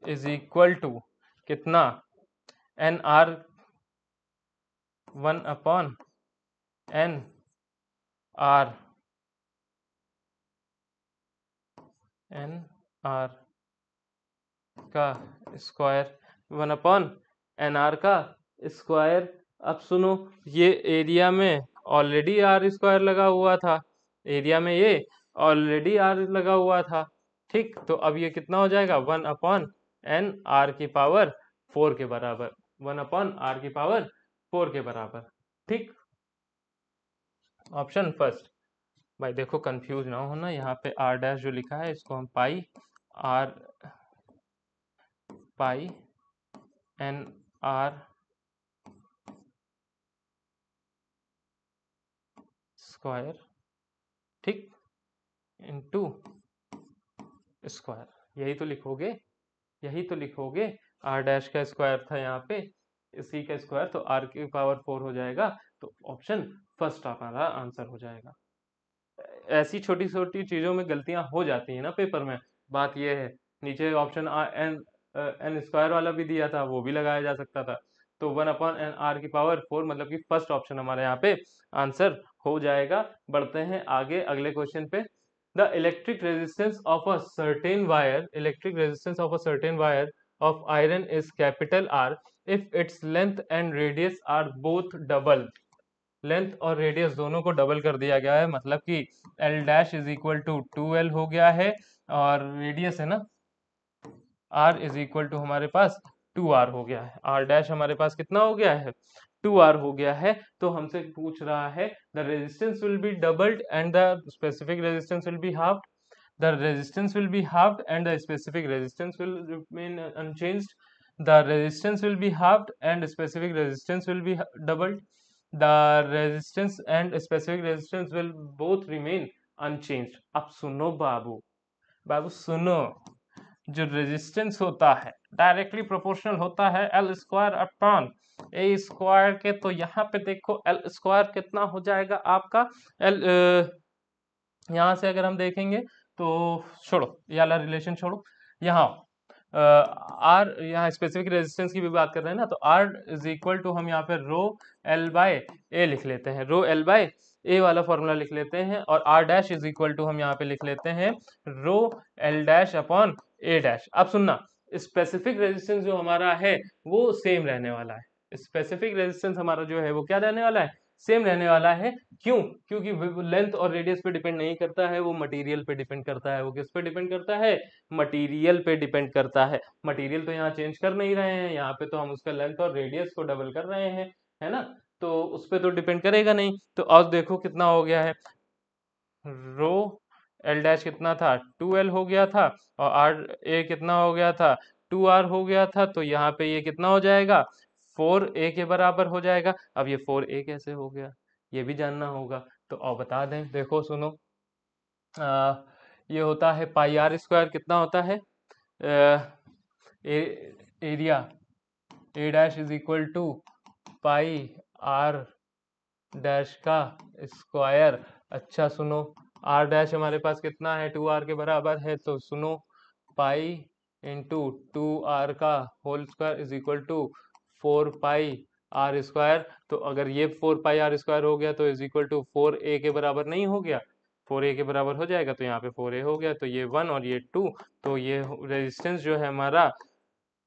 is equal to कितना, N R 1 upon N R, N R का स्क्वायर 1/nr का स्क्वायर। अब सुनो, ये एरिया में ऑलरेडी आर स्क्वायर लगा हुआ था, एरिया में ये ऑलरेडी आर लगा हुआ था, ठीक। तो अब ये कितना हो जाएगा, 1/n r की पावर 4 के बराबर, 1/r की पावर 4 के बराबर, ठीक। Option first. भाई देखो कंफ्यूज ना होना, यहाँ पे आर डैश जो लिखा है इसको हम पाई एन आर स्क्वायर, ठीक, इनटू स्क्वायर, यही तो लिखोगे। आर डैश का स्क्वायर था यहाँ पे, इसी का स्क्वायर, तो आर की पावर 4 हो जाएगा, तो ऑप्शन फर्स्ट हमारा आंसर हो जाएगा। ऐसी छोटी छोटी चीजों में गलतियां हो जाती है ना पेपर में, बात ये है। नीचे ऑप्शन एन स्क्वायर वाला भी दिया था, वो भी लगाया जा सकता था। तो 1/n r की पावर 4 मतलब कि फर्स्ट ऑप्शन हमारे यहाँ पे आंसर हो जाएगा। बढ़ते हैं आगे अगले क्वेश्चन पे। The electric resistance of a certain wire of iron is capital R if its length and radius R both double. Length और रेडियस दोनों को डबल कर दिया गया है, मतलब कि L dash is equal to 2l हो गया है, और रेडियस है ना r इज इक्वल टू हमारे पास 2r हो गया है। r डैश हमारे पास कितना हो गया है, 2r हो गया है। तो हमसे पूछ रहा है the resistance will be doubled and the specific resistance will be halved. The resistance will be halved and the specific resistance will remain unchanged. The resistance will be halved and specific resistance will be doubled. The resistance and specific resistance will both remain unchanged. अब सुनो बाबू सुनो, जो resistance होता है directly proportional होता है L square upon A square के। तो यहाँ पे देखो एल स्क्वायर कितना हो जाएगा आपका, एल यहाँ से अगर हम देखेंगे तो छोड़ो ये वाला रिलेशन छोड़ो, यहाँ आर, यहाँ स्पेसिफिक रेजिस्टेंस की भी बात कर रहे हैं ना, तो आर इज इक्वल टू हम यहाँ पे रो एल बाय ए लिख लेते हैं, रो एल बाय ए वाला फॉर्मूला लिख लेते हैं, और R dash is equal to हम यहाँ पे लिख लेते हैं rho L dash upon A dash. अब सुनना, स्पेसिफिक रेजिस्टेंस जो हमारा है वो सेम रहने वाला है, स्पेसिफिक रेजिस्टेंस हमारा जो है वो क्या रहने वाला है, सेम रहने वाला है। क्यों? क्योंकि लेंथ और रेडियस पे डिपेंड नहीं करता है, वो मटेरियल पे डिपेंड करता है। वो किस पे डिपेंड करता है, मटेरियल पे डिपेंड करता है। मटेरियल तो यहाँ चेंज कर नहीं रहे हैं, यहाँ पे तो हम उसका लेंथ और रेडियस को डबल कर रहे हैं, है ना, तो उस पर तो डिपेंड करेगा नहीं। तो अब देखो कितना हो गया है, रो एल डैश कितना था 2l हो गया था, और आर ए कितना हो गया था 2r हो गया था। तो यहाँ पे ये कितना हो जाएगा 4a के बराबर हो जाएगा। अब ये 4a कैसे हो गया ये भी जानना होगा, तो और बता दें, देखो सुनो, ये होता है पाई आर स्क्वायर, कितना होता है area A dash is equal to pi R dash का स्क्वायर। अच्छा सुनो, आर डैश हमारे पास कितना है 2r के बराबर है, तो सुनो पाई इंटू 2r का whole square is equal to 4 pi R square. तो अगर ये 4 पाई आर स्क्वायर हो गया तो इज इक्वल टू 4a के बराबर नहीं हो गया, 4a के बराबर हो जाएगा, तो यहाँ पे 4a हो गया, तो ये 1 और ये 2, तो ये रेजिस्टेंस जो है हमारा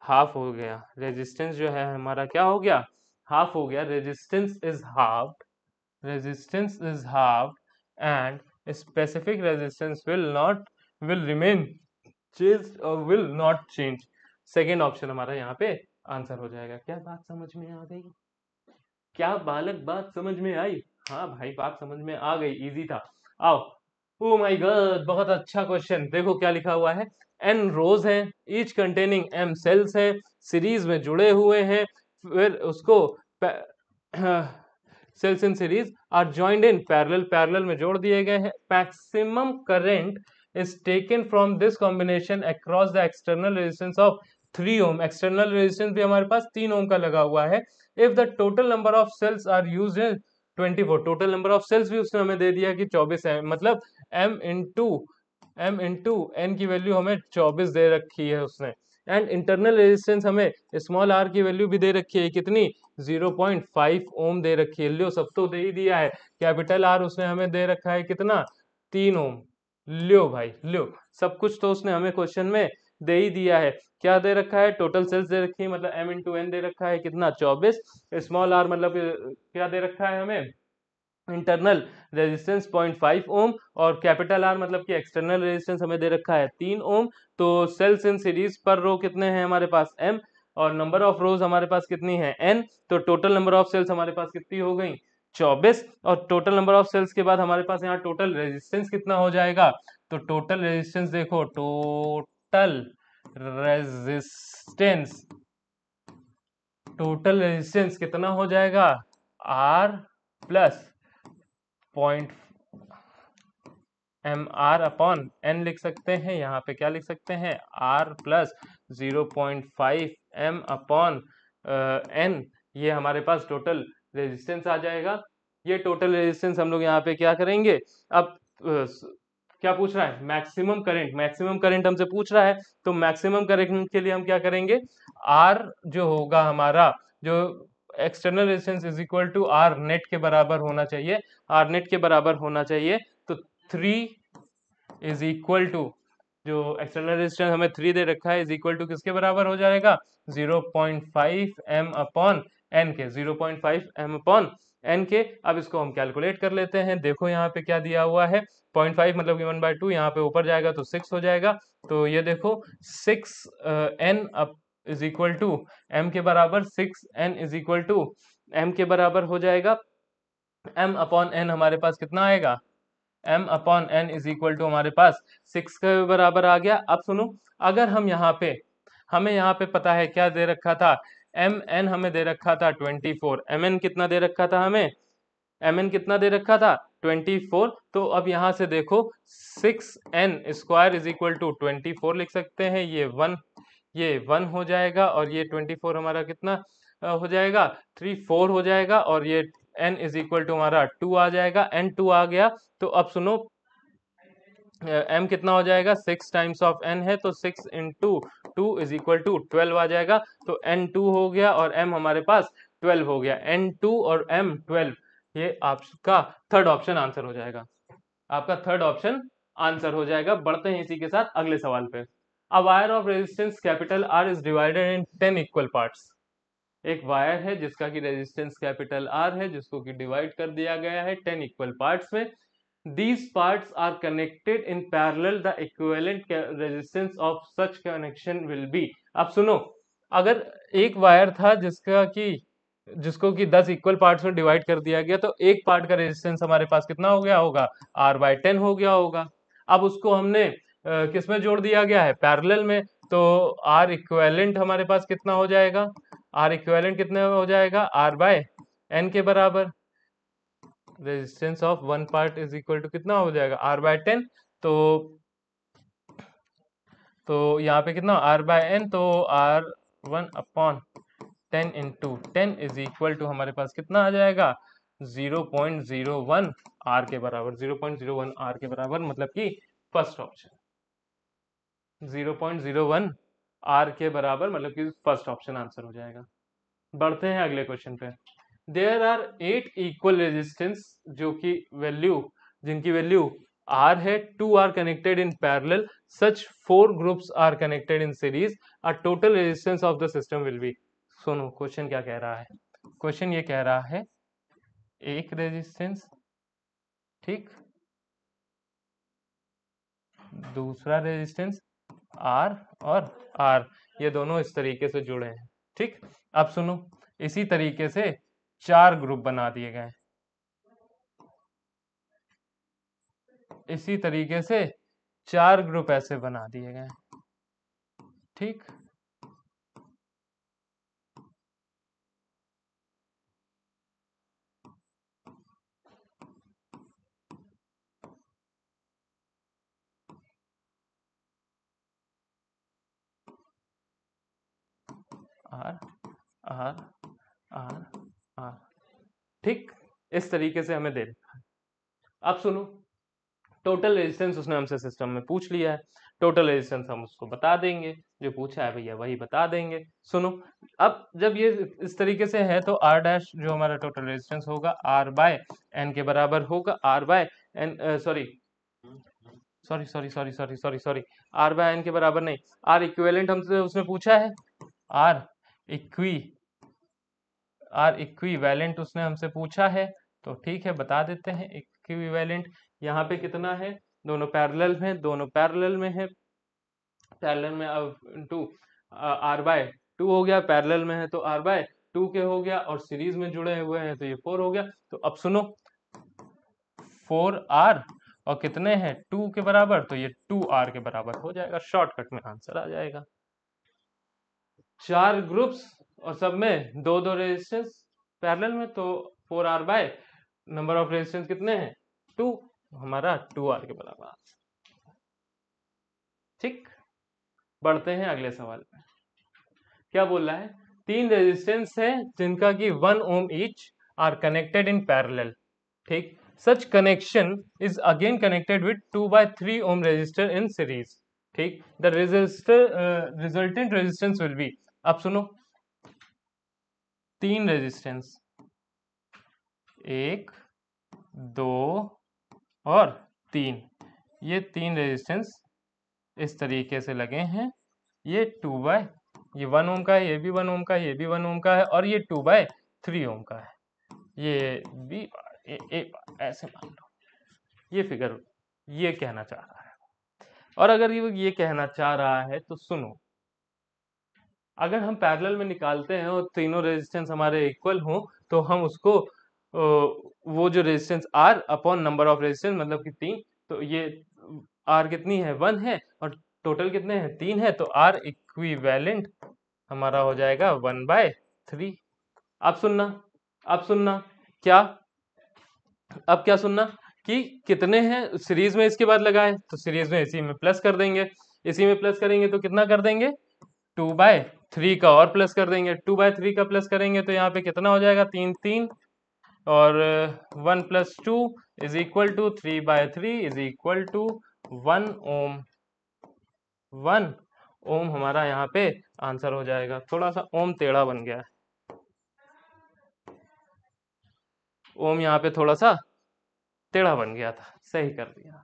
हाफ हो गया, रेजिस्टेंस जो है हमारा क्या हो गया, हाफ हो गया। Resistance is half, resistance is halved and specific resistance will remain changed or will not change। Second option हमारा यहाँ पे आंसर हो जाएगा। क्या बात समझ में आ गई, क्या बालक बात समझ में आई? हाँ भाई बात समझ में आ गई, इजी था। आओ, ओ माय गॉड बहुत अच्छा क्वेश्चन। देखो क्या लिखा हुआ है, n रोज है, ईच कंटेनिंग m सेल्स है, सीरीज में जुड़े हुए हैं, फिर उसको cells in series are joined in parallel, parallel में जोड़ दिए गए हैं। Maximum current is taken from this combination across the external resistance of 3 ohm. External resistance भी हमारे पास 3 ओम का लगा हुआ है। If the total number of cells are used in 24, total number of cells भी उसने हमें दे दिया कि 24 है, मतलब m इंटू n की वैल्यू हमें 24 दे रखी है उसने। एंड इंटरनल रेजिस्टेंस हमें स्मॉल r की वैल्यू भी दे रखी है, कितनी 0.5 ओम दे रखी है। लियो सब तो दे ही दिया है, कैपिटल R उसने हमें दे रखा है कितना 3 ओम। लियो भाई लियो, सब कुछ तो उसने हमें क्वेश्चन में दे ही दिया है। क्या दे रखा है? टोटल सेल्स दे रखी है, मतलब m इंटू एन दे रखा है कितना? 24। स्मॉल आर मतलब क्या दे रखा है हमें? इंटरनल रेजिस्टेंस 0.5 ओम, और कैपिटल आर मतलब कि एक्सटर्नल रेजिस्टेंस हमें दे रखा है 3 ओम। तो सेल्स इन सीरीज पर रो कितने हैं हमारे पास? m, और नंबर ऑफ रोज हमारे पास कितनी है? n। तो टोटल नंबर ऑफ सेल्स हमारे पास कितनी हो गई? 24। और टोटल नंबर ऑफ सेल्स के बाद हमारे पास यहाँ टोटल रेजिस्टेंस कितना हो जाएगा? तो टोटल रेजिस्टेंस देखो, टोटल रेजिस्टेंस कितना हो जाएगा? R plus point MR upon N लिख सकते हैं। यहाँ पे क्या लिख सकते हैं? R plus 0.5 M upon N। ये हमारे पास टोटल रेजिस्टेंस आ जाएगा। ये टोटल रेजिस्टेंस हम लोग यहाँ पे क्या करेंगे? अब क्या पूछ रहा है? Maximum current. मैक्सिमम करंट हमसे पूछ रहा है, तो मैक्सिमम करंट के लिए हम क्या करेंगे? R जो होगा हमारा, जो external resistance is equal to R net के बराबर होना चाहिए। आर नेट के बराबर होना चाहिए। तो 3 इज इक्वल टू, जो एक्सटर्नल रेजिस्टेंस हमें 3 दे रखा है, इज इक्वल टू किसके बराबर हो जाएगा? 0.5 m अपॉन n के, 0.5 m अपॉन n के। अब इसको हम कैलकुलेट कर लेते हैं। देखो यहाँ पे क्या दिया हुआ है, 0.5 मतलब कि 1/2, यहाँ पे ऊपर जाएगा तो 6 हो जाएगा। तो ये देखो 6 n up is equal to m के बराबर, 6 n is equal to m के बराबर हो जाएगा। m अपॉन n हमारे पास कितना आएगा? m upon n is equal to हमारे पास 6 के बराबर आ गया। अब सुनो, अगर हम यहाँ पे, हमें यहाँ पे पता है क्या दे रखा था? mn हमें दे रखा था 24। mn कितना दे रखा था हमें? mn कितना दे रखा था? 24। तो अब यहाँ से देखो 6n square is equal to 24 लिख सकते हैं। ये 1 हो जाएगा, और ये 24 हमारा कितना हो जाएगा? 4 हो जाएगा, और ये n इज इक्वल टू हमारा 2 आ जाएगा। n 2 आ गया। तो अब सुनो, m कितना हो जाएगा? 6 टाइम्स ऑफ n है, तो 6 इंटू 2 इज इक्वल टू 12 आ जाएगा। तो n 2 हो गया और m हमारे पास 12 हो गया। n 2 और m 12, ये आपका थर्ड ऑप्शन आंसर हो जाएगा। आपका थर्ड ऑप्शन आंसर हो जाएगा। बढ़ते हैं इसी के साथ अगले सवाल पे। अ wire of resistance capital R is divided in 10 equal parts. एक वायर है जिसका कि रेजिस्टेंस कैपिटल R है, जिसको कि डिवाइड कर दिया गया है 10 इक्वल पार्ट्स में। These parts are connected in parallel. The equivalent resistance of such connection will be. अब सुनो, अगर एक वायर था जिसको कि 10 इक्वल पार्ट्स में डिवाइड कर दिया गया, तो एक पार्ट का रेजिस्टेंस हमारे पास कितना हो गया होगा? R/10 हो गया होगा। अब उसको हमने किस में जोड़ दिया गया है? पैरेलल में। तो R इक्विवेलेंट हमारे पास कितना हो जाएगा? R इक्विवेलेंट कितने हो जाएगा? R/N के बराबर। Resistance of one part is equal to कितना हो जाएगा? R/10। तो यहाँ पे कितना? R/N, तो R1 upon 10 into 10 is equal to हमारे पास कितना आ जाएगा? 0.01 R के बराबर। 0.01 R के बराबर मतलब कि फर्स्ट ऑप्शन। 0.01 R के बराबर मतलब कि फर्स्ट ऑप्शन आंसर हो जाएगा। बढ़ते हैं अगले क्वेश्चन पे। देयर आर 8 इक्वल रेजिस्टेंस जिनकी वैल्यू R है। 2 are connected in parallel, such 4 groups are connected in series. A total resistance of the system will be. सुनो क्वेश्चन क्या कह रहा है। क्वेश्चन ये कह रहा है, एक रेजिस्टेंस, ठीक, दूसरा रेजिस्टेंस R और R, ये दोनों इस तरीके से जुड़े हैं, ठीक। अब सुनो, इसी तरीके से 4 ग्रुप बना दिए गए। इसी तरीके से 4 ग्रुप ऐसे बना दिए गए, ठीक। R R R R, ठीक। इस तरीके से हमें दे रखा है। अब सुनो, टोटल रेजिस्टेंस उसने हमसे सिस्टम में पूछ लिया है। टोटल रेजिस्टेंस हम उसको बता देंगे, जो पूछा है भैया वही बता देंगे। सुनो, अब जब ये इस तरीके से है, तो R डैश जो हमारा टोटल रेजिस्टेंस होगा R/N के बराबर होगा। R/N, sorry, sorry sorry sorry sorry sorry sorry, R by N के बराबर नहीं, आर इक्विवेलेंट हमसे उसने पूछा है, आर इक्वी आर इक्विवेलेंट उसने हमसे पूछा है, तो ठीक है बता देते हैं इक्विवेलेंट। यहाँ पे कितना है, दोनों पैरेलल में, दोनों पैरेलल में है, पैरेलल में अब टू आर बाय टू हो गया, पैरेलल में है तो आर बाय टू के हो गया, और सीरीज में जुड़े हुए हैं तो ये 4 हो गया। तो अब सुनो, 4r और कितने हैं 2 के बराबर, तो ये 2r के बराबर हो जाएगा, शॉर्टकट में आंसर आ जाएगा। 4 ग्रुप्स और सब में दो दो रेजिस्टेंस पैरेलल में, तो 4r by number of resistance कितने हैं 2, हमारा 2r के बराबर आंसर। ठीक, बढ़ते हैं अगले सवाल पे। क्या बोल रहा है, 3 रेजिस्टेंस है जिनका कि 1 ohm each are connected in parallel. ठीक, such connection is again connected with 2 by 3 ohm resistor in series। ठीक, the resultant resistance will be, अब सुनो, 3 रेजिस्टेंस, 1 2 और 3, ये 3 रेजिस्टेंस इस तरीके से लगे हैं, ये 2 बाय, ये 1 ओम का है, ये भी 1 ओम का है, ये भी 1 ओम का है, और ये 2 बाय 3 ओम का है, ये बी ए ऐसे मान लो, ये फिगर ये कहना चाह रहा है। और अगर ये कहना चाह रहा है तो सुनो, अगर हम पैरेलल में निकालते हैं और तीनों रेजिस्टेंस हमारे इक्वल हो, तो हम उसको वो जो resistance R upon number of resistance, मतलब कि 3, तो ये आर कितनी है 1 है, और टोटल कितने हैं 3 है, तो आर इक्विवेलेंट हमारा हो जाएगा 1/3। अब सुनना, अब सुनना क्या, अब क्या सुनना कि कितने हैं सीरीज में, इसके बाद लगाए तो सीरीज में इसी में प्लस कर देंगे, इसी में प्लस करेंगे तो कितना कर देंगे 2/3 का और प्लस कर देंगे, 2/3 का प्लस करेंगे तो यहाँ पे कितना हो जाएगा 3 3, और 1 + 2 is equal to 3/3 is equal to 1 ohm. 1 ohm हमारा यहाँ पे आंसर हो जाएगा। थोड़ा सा ओम टेढ़ा बन गया है, ओम यहाँ पे थोड़ा सा टेढ़ा बन गया था, सही कर दिया।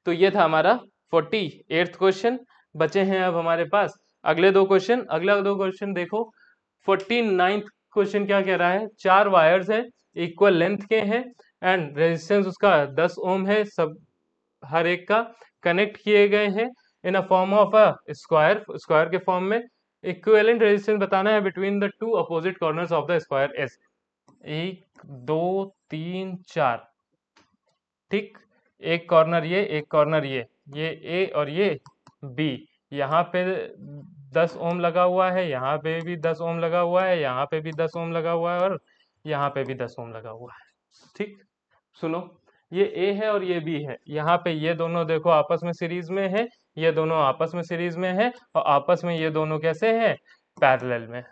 तो ये था हमारा 48th क्वेश्चन। बचे हैं अब हमारे पास अगले दो क्वेश्चन। अगला दो क्वेश्चन देखो, 49th क्वेश्चन क्या कह रहा है, 4 वायर्स हैं, इक्वल लेंथ के हैं, एंड रेजिस्टेंस उसका 10 ओम है, सब हर एक का, कनेक्ट किए गए हैं in a form of a square, square के फॉर्म में। इक्विवेलेंट रेजिस्टेंस बताना है between the two opposite corners of the squares. 1 2 3 4, ठीक, एक कॉर्नर ये, एक कॉर्नर ये ए और ये बी, यहाँ पे 10 ओम लगा हुआ है, यहाँ पे भी 10 ओम लगा हुआ है, यहाँ पे भी 10 ओम लगा हुआ है, और यहाँ पे भी 10 ओम लगा हुआ है। ठीक, सुनो, ये ए है और ये बी है, यहाँ पे ये दोनों देखो आपस में सीरीज में है, ये दोनों आपस में सीरीज में है, और आपस में ये दोनों कैसे हैं, पैरेलल में।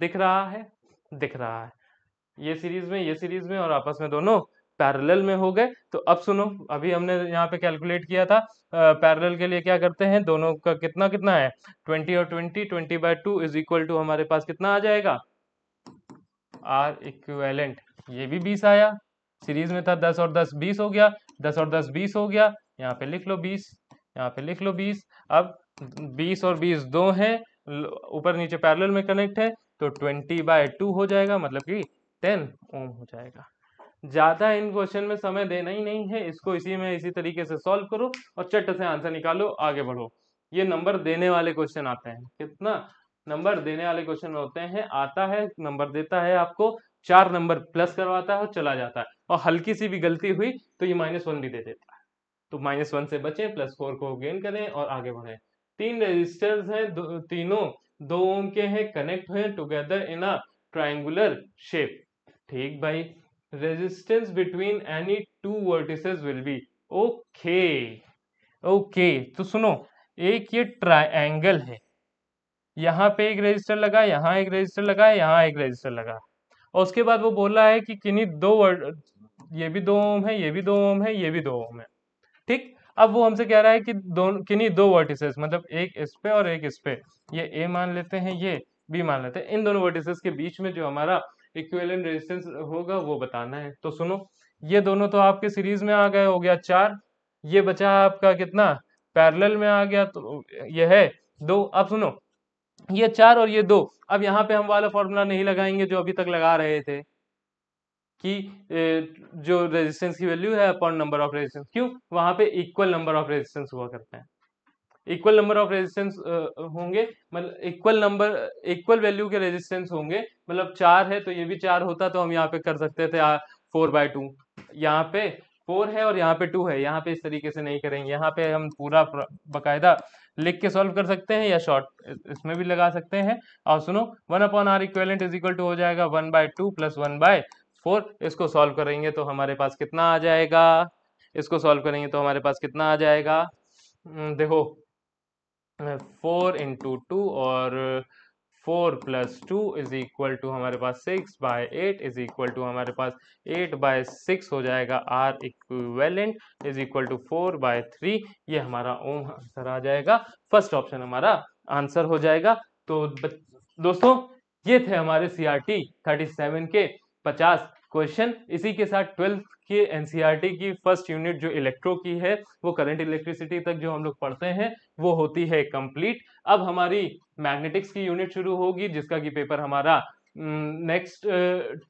दिख रहा है, दिख रहा है, ये सीरीज में, ये सीरीज में, और आपस में दोनों पैरेलल में हो गए। तो अब सुनो, अभी हमने यहाँ पे कैलकुलेट किया था पैरेलल के लिए, क्या करते हैं, दोनों का कितना कितना है 20 और 20, 20/2 इज इक्वल टू हमारे पास कितना आ जाएगा आर इक्विवेलेंट, ये भी 20 आया, सीरीज में था 10 और 10 20 हो गया, 10 और 10 20 हो गया, यहाँ पे लिख लो 20, यहाँ पे लिख लो 20। अब 20 और 20 दो हैं, ऊपर नीचे पैरेलल में कनेक्ट है, तो 20/2 हो जाएगा, मतलब कि 10 ओम हो जाएगा। ज्यादा इन क्वेश्चन में समय देना ही नहीं है, इसको इसी में इसी तरीके से सॉल्व करो और चट से आंसर निकालो, आगे बढ़ो। ये नंबर देने वाले क्वेश्चन आते हैं, कितना नंबर देने वाले क्वेश्चन होते हैं, आता है नंबर देता है आपको, 4 नंबर प्लस करवाता है और चला जाता है, और हल्की सी भी गलती हुई तो ये -1 भी दे देता है। तो -1 से बचें, +4 को गेन करें और आगे बढ़े। 3 रेजिस्टर्स हैं, तीनों 2 ओम के हैं, कनेक्ट हुए together in a triangular shape. ठीक भाई, resistance between any 2 vertices will be, okay okay. तो सुनो, एक ये ट्राइंगल है, यहाँ पे एक रेजिस्टर लगा, यहाँ एक रेजिस्टर लगा, यहाँ एक रेजिस्टर लगा, और उसके बाद वो बोल रहा है कि किन्हीं दो ये भी 2 ओम है, ये भी 2 ओम है, ये भी 2 ओम है। ठीक, अब वो हमसे कह रहा है कि दोनों किन्हीं 2 वर्टिसेस, मतलब एक इस पे और एक इस पे, ये ए मान लेते हैं, ये बी मान लेते हैं, इन दोनों वर्टिसेस के बीच में जो हमारा इक्विवेलेंट रेजिस्टेंस होगा वो बताना है। तो सुनो, ये दोनों तो आपके सीरीज में आ गए, हो गया 4, ये बचा आपका कितना, पैरेलल में आ गया तो ये है 2। अब सुनो, ये 4 और ये 2, अब यहाँ पे हम वाला फॉर्मूला नहीं लगाएंगे जो अभी तक लगा रहे थे कि जो रेजिस्टेंस की वैल्यू है अपॉन नंबर ऑफ रेजिस्टेंस। क्यों? वहां पे इक्वल नंबर ऑफ रेजिस्टेंस हुआ करते हैं, इक्वल नंबर ऑफ रेजिस्टेंस होंगे, मतलब इक्वल वैल्यू के रेजिस्टेंस होंगे। मतलब 4 है तो ये भी 4 होता तो हम यहाँ पे कर सकते थे 4/2। यहाँ पे 4 है और यहाँ पे 2 है, यहाँ पे इस तरीके से नहीं करेंगे, यहाँ पे हम पूरा बकायदा लिख के सॉल्व कर सकते हैं या शॉर्ट इसमें भी लगा सकते हैं। और सुनो, 1/r equivalent is equal to हो जाएगा 1/2 + 1/4। इसको सॉल्व करेंगे तो हमारे पास कितना आ जाएगा, इसको सॉल्व करेंगे तो हमारे पास कितना आ जाएगा, देखो 4 × 2 और 4 + 2 इज इक्वल टू हमारे पास 6/8 इज इक्वल टू हमारे पास 8/6 हो जाएगा। R equivalent is equal to 4/3। ये हमारा ओम आंसर आ जाएगा, फर्स्ट ऑप्शन हमारा आंसर हो जाएगा। तो दोस्तों ये थे हमारे CRT 37 के 50 क्वेश्चन। इसी के साथ 12th के NCERT की फर्स्ट यूनिट जो इलेक्ट्रो की है, वो करंट इलेक्ट्रिसिटी तक जो हम लोग पढ़ते हैं वो होती है कंप्लीट। अब हमारी मैग्नेटिक्स की यूनिट शुरू होगी, जिसका कि पेपर हमारा नेक्स्ट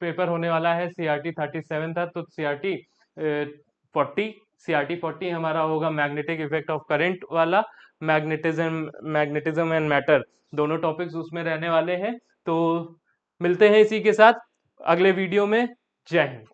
पेपर होने वाला है। CRT 37 था तो CRT 40 हमारा होगा मैग्नेटिक इफेक्ट ऑफ करंट वाला, मैग्नेटिज्म एंड मैटर, दोनों टॉपिक्स उसमें रहने वाले हैं। तो मिलते हैं इसी के साथ अगले वीडियो में। जय हिंद।